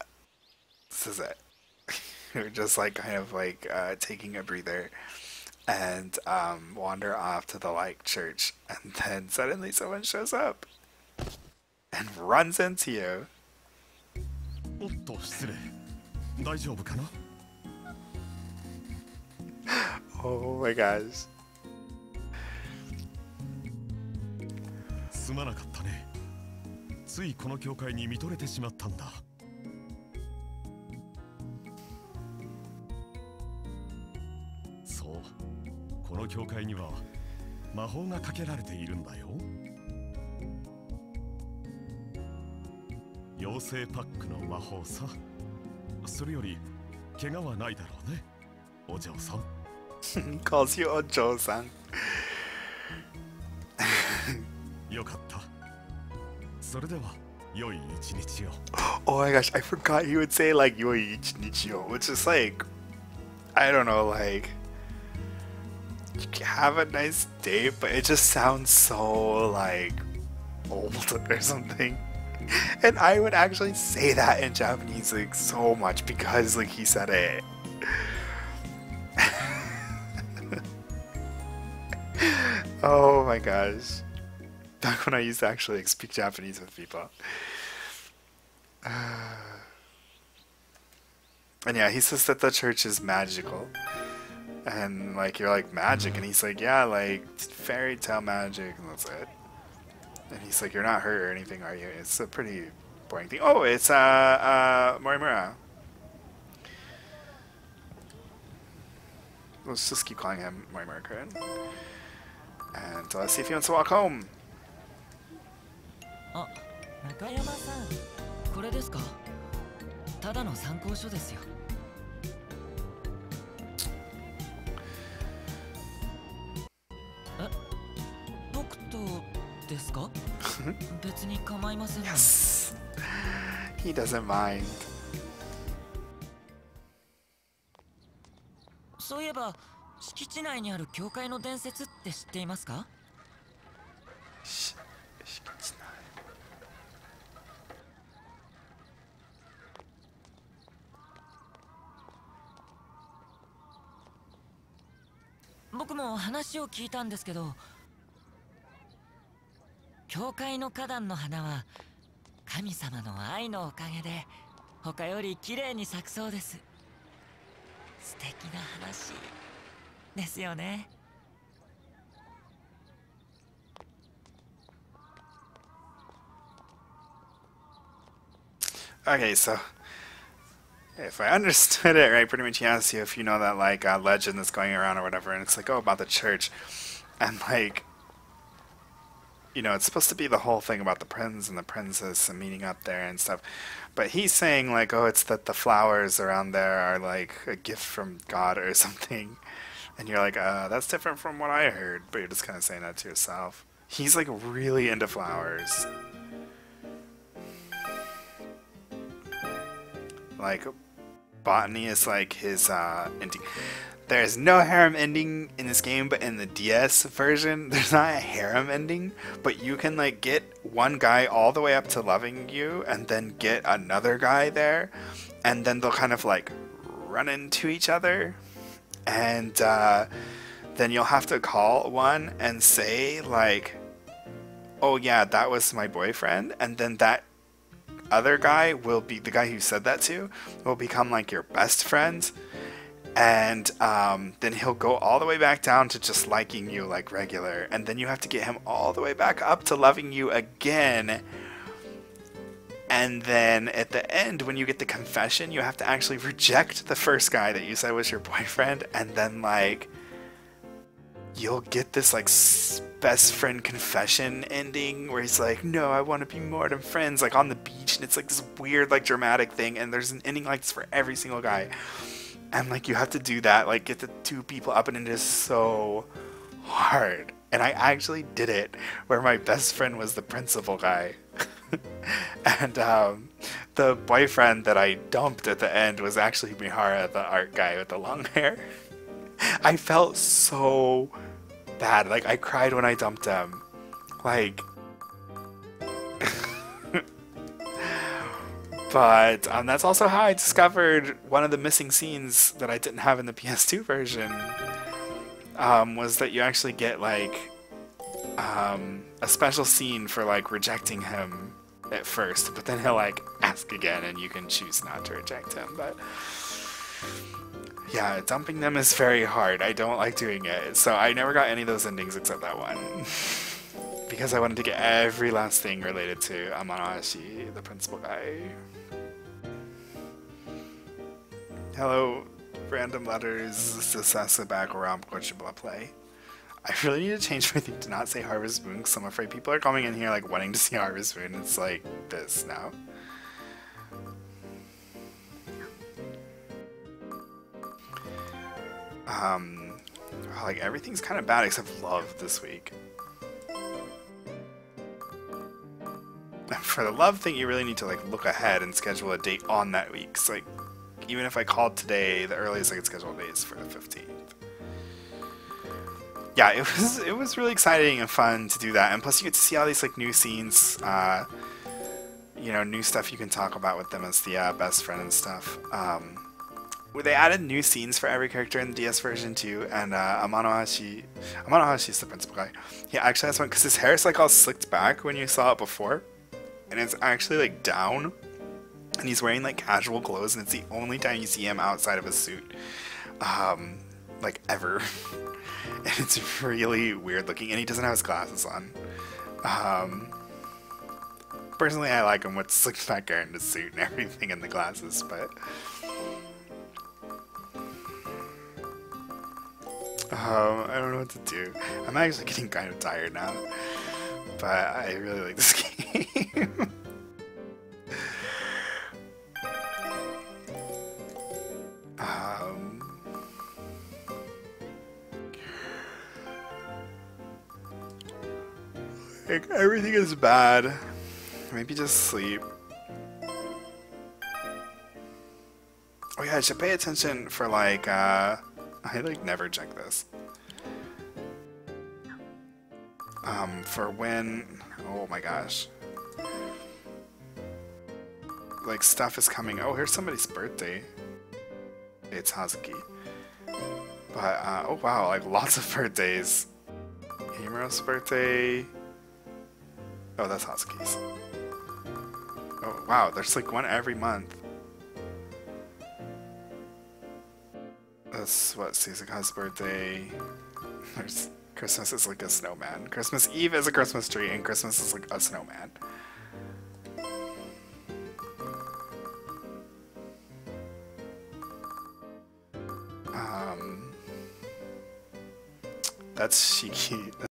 this is it. We're just like kind of like taking a breather and wander off to the like church, and then suddenly someone shows up and runs into you. Oh my gosh. すまなかったね。ついこの教会に見とれてしまったんだ。そう、この教会には魔法がかけられているんだよ。妖精パックの魔法さ。それより怪我はないだろうね、お嬢さん。Calls you Ojo-san. よかった。それでは良い一日を。Oh my gosh, I forgot he would say like "Yoi Nichio," which is like, I don't know, like have a nice day, but it just sounds so like old or something. And I would actually say that in Japanese like so much because like he said it. Oh my gosh. Back when I used to actually like, speak Japanese with people. And yeah, he says that the church is magical. And like you're like, magic? And he's like, yeah, like fairy tale magic, and that's it. And he's like, you're not hurt or anything, are you? It's a pretty boring thing. Oh, it's Morimura. Let's just keep calling him Morimura-kun. And let's see if he wants to walk home. あ、中山さん、これですか？ただの参考書ですよ。え、僕とですか？別に構いません。Yes. He doesn't mind. そういえば敷地内にある教会の伝説って知っていますか？僕も話を聞いたんですけど、教会の花壇の花は神様の愛のおかげで他より綺麗に咲くそうです。素敵な話ですよね。Okay, so if I understood it right, pretty much he asks you if you know that like legend that's going around or whatever, and it's like, oh, about the church, and like, you know, it's supposed to be the whole thing about the prince and the princess and meeting up there and stuff, but he's saying like, oh, it's that the flowers around there are like a gift from God or something, and you're like, that's different from what I heard, but you're just kind of saying that to yourself. He's like really into flowers. Like, botany is like his There's no harem ending in this game, but in the DS version, there's not a harem ending, but you can like get one guy all the way up to loving you and then get another guy there, and then they'll kind of like run into each other, and then you'll have to call one and say like, oh yeah, that was my boyfriend, and then that other guy will be the guy who said that to will become like your best friend. And then he'll go all the way back down to just liking you like regular. And then you have to get him all the way back up to loving you again. And then at the end, when you get the confession, you have to actually reject the first guy that you said was your boyfriend. And then like, you'll get this like best friend confession ending where he's like, no, I want to be more than friends, like on the beach. And it's like this weird like dramatic thing. And there's an ending like this for every single guy. And like you have to do that, like get the two people up, and it is so hard. And I actually did it where my best friend was the principal guy. And the boyfriend that I dumped at the end was actually Mihara, the art guy with the long hair. I felt so bad. Like I cried when I dumped him. Like but that's also how I discovered one of the missing scenes that I didn't have in the PS2 version, was that you actually get like a special scene for like rejecting him at first, but then he'll like ask again and you can choose not to reject him. But yeah, dumping them is very hard. I don't like doing it, so I never got any of those endings except that one. Because I wanted to get every last thing related to Amanohashi, the principal guy. Hello, random letters. Sasa back around Portugal play. I really need to change my thing to not say Harvest Moon, because I'm afraid people are coming in here like wanting to see Harvest Moon. It's like this now. Like everything's kind of bad except love this week. For the love thing, you really need to like look ahead and schedule a date on that week. So, like, even if I called today, the earliest I could schedule a date is for the 15th. Yeah, it was really exciting and fun to do that, and plus you get to see all these like new scenes, you know, new stuff you can talk about with them as the best friend and stuff. They added new scenes for every character in the DS version too, and Amanohashi is the principal guy. Yeah, actually that's one because his hair is like all slicked back when you saw it before. And it's actually like down, and he's wearing like casual clothes, and it's the only time you see him outside of a suit, like ever. And it's really weird looking, and he doesn't have his glasses on. Personally, I like him with slicked back hair and the suit and everything, and the glasses, but I don't know what to do. I'm actually getting kind of tired now. But I really like this game. Like, everything is bad. Maybe just sleep. Oh yeah, I should pay attention for like, I like never check this. For when, oh my gosh, like stuff is coming. Oh, here's somebody's birthday. It's Hazuki. But, oh wow, like lots of birthdays. Himuro's birthday. Oh, that's Hazuki's. Oh wow, there's like one every month. That's what, Suzuka's birthday. There's Christmas is like a snowman. Christmas Eve is a Christmas tree, and Christmas is like a snowman. That's Shiki.